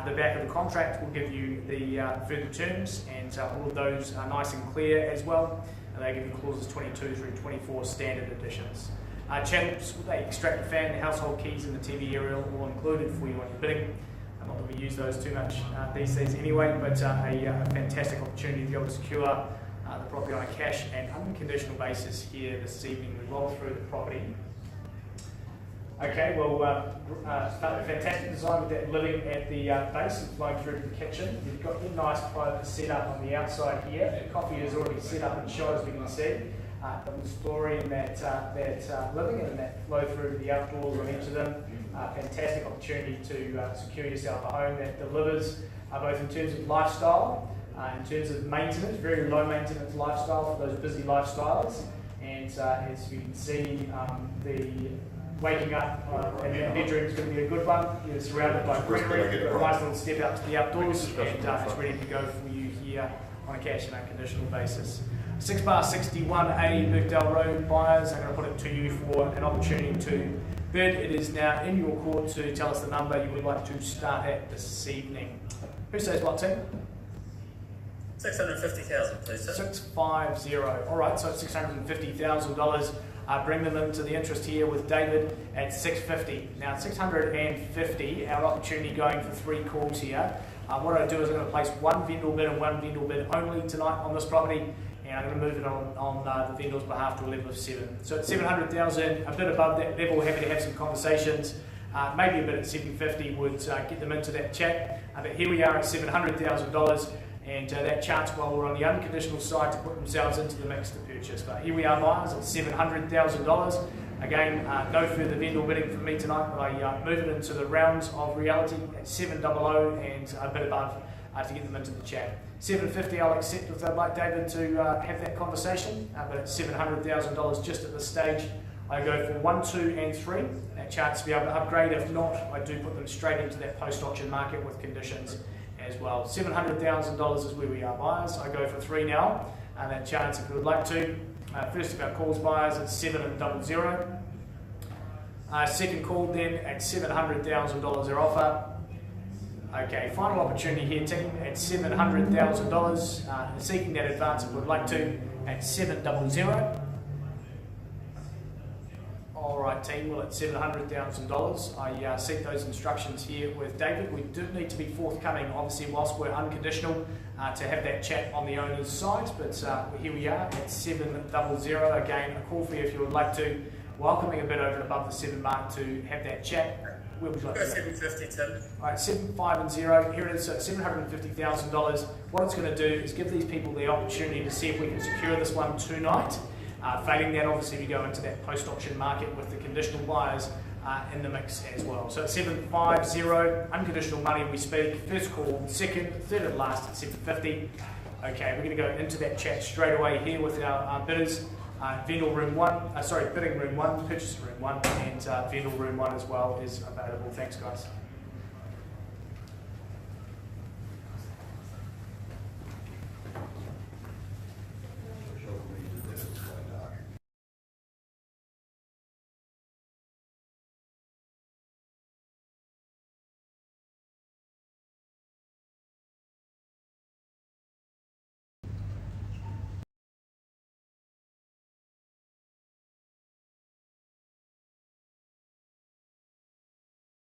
The back of the contract will give you the further terms, and all of those are nice and clear as well. And they give you clauses 22 through 24 standard editions. Channels, they extract the fan, the household keys and the TV aerial all included for you on your bidding. Not that we use those too much these days anyway, but a fantastic opportunity to be able to secure the property on a cash and unconditional basis here this evening. We roll through the property. Okay, well, start with a fantastic design with that living at the base and flowing through to the kitchen. You've got your nice private setup on the outside here. The coffee is already set up and shot, as we can see. The story in that living and that flow through to the outdoors on each of them. Fantastic opportunity to secure yourself a home that delivers both in terms of lifestyle, in terms of maintenance, very low maintenance lifestyle for those busy lifestyles. And as you can see, the waking up in that bedroom is going to be a good one. You're surrounded by greenery, a nice little step out to the outdoors, and it's ready to go for you here on a cash and unconditional basis. 6 bar 61A Birkdale Road buyers, I'm going to put it to you for an opportunity to bid. It is now in your court to tell us the number you would like to start at this evening. Who says what, team? 650,000, please, sir. 650. All right, so it's $650,000. Bring them into the interest here with David at 650. Now, at 650, our opportunity going for 3 calls here. What I do is I'm going to place one vendor bid and one vendor bid only tonight on this property, and I'm going to move it on the vendor's behalf to a level of 7. So at 700,000, a bit above that level, happy to have some conversations. Maybe a bit at 750 would get them into that chat. But here we are at $700,000, and that chance while we're on the unconditional side to put themselves into the mix to purchase. But here we are, buyers at $700,000. Again, no further vendor bidding from me tonight, but I move it into the rounds of reality at 700 and a bit above to get them into the chat. 750 I'll accept if they'd like David to have that conversation, but at $700,000 just at this stage, I go for 1, 2 and 3. That chance to be able to upgrade. If not, I do put them straight into that post-auction market with conditions as well. $700,000 is where we are, buyers. I go for 3 now, and that chance if you would like to. First of our calls, buyers, at 700. Second call then at $700,000 their offer. Okay, final opportunity here, team, at $700,000. Seeking that advance if you would like to at 700. Alright team, well at $700,000, I seek those instructions here with David. We do need to be forthcoming, obviously, whilst we're unconditional, to have that chat on the owner's side, but here we are at 700. Again, a call for you if you would like to, welcoming a bit over and above the 7 mark to have that chat. Where would you like to go? 750, Tim. Alright, 750, here it is, so $750,000. What it's going to do is give these people the opportunity to see if we can secure this one tonight. Failing that, obviously, we go into that post-auction market with the conditional buyers in the mix as well. So at 750, unconditional money we speak. First call, second, third and last at 750. Okay, we're going to go into that chat straight away here with our bidders. Vendor room 1, bidding room 1, purchase room 1, and vendor room 1 as well is available. Thanks, guys.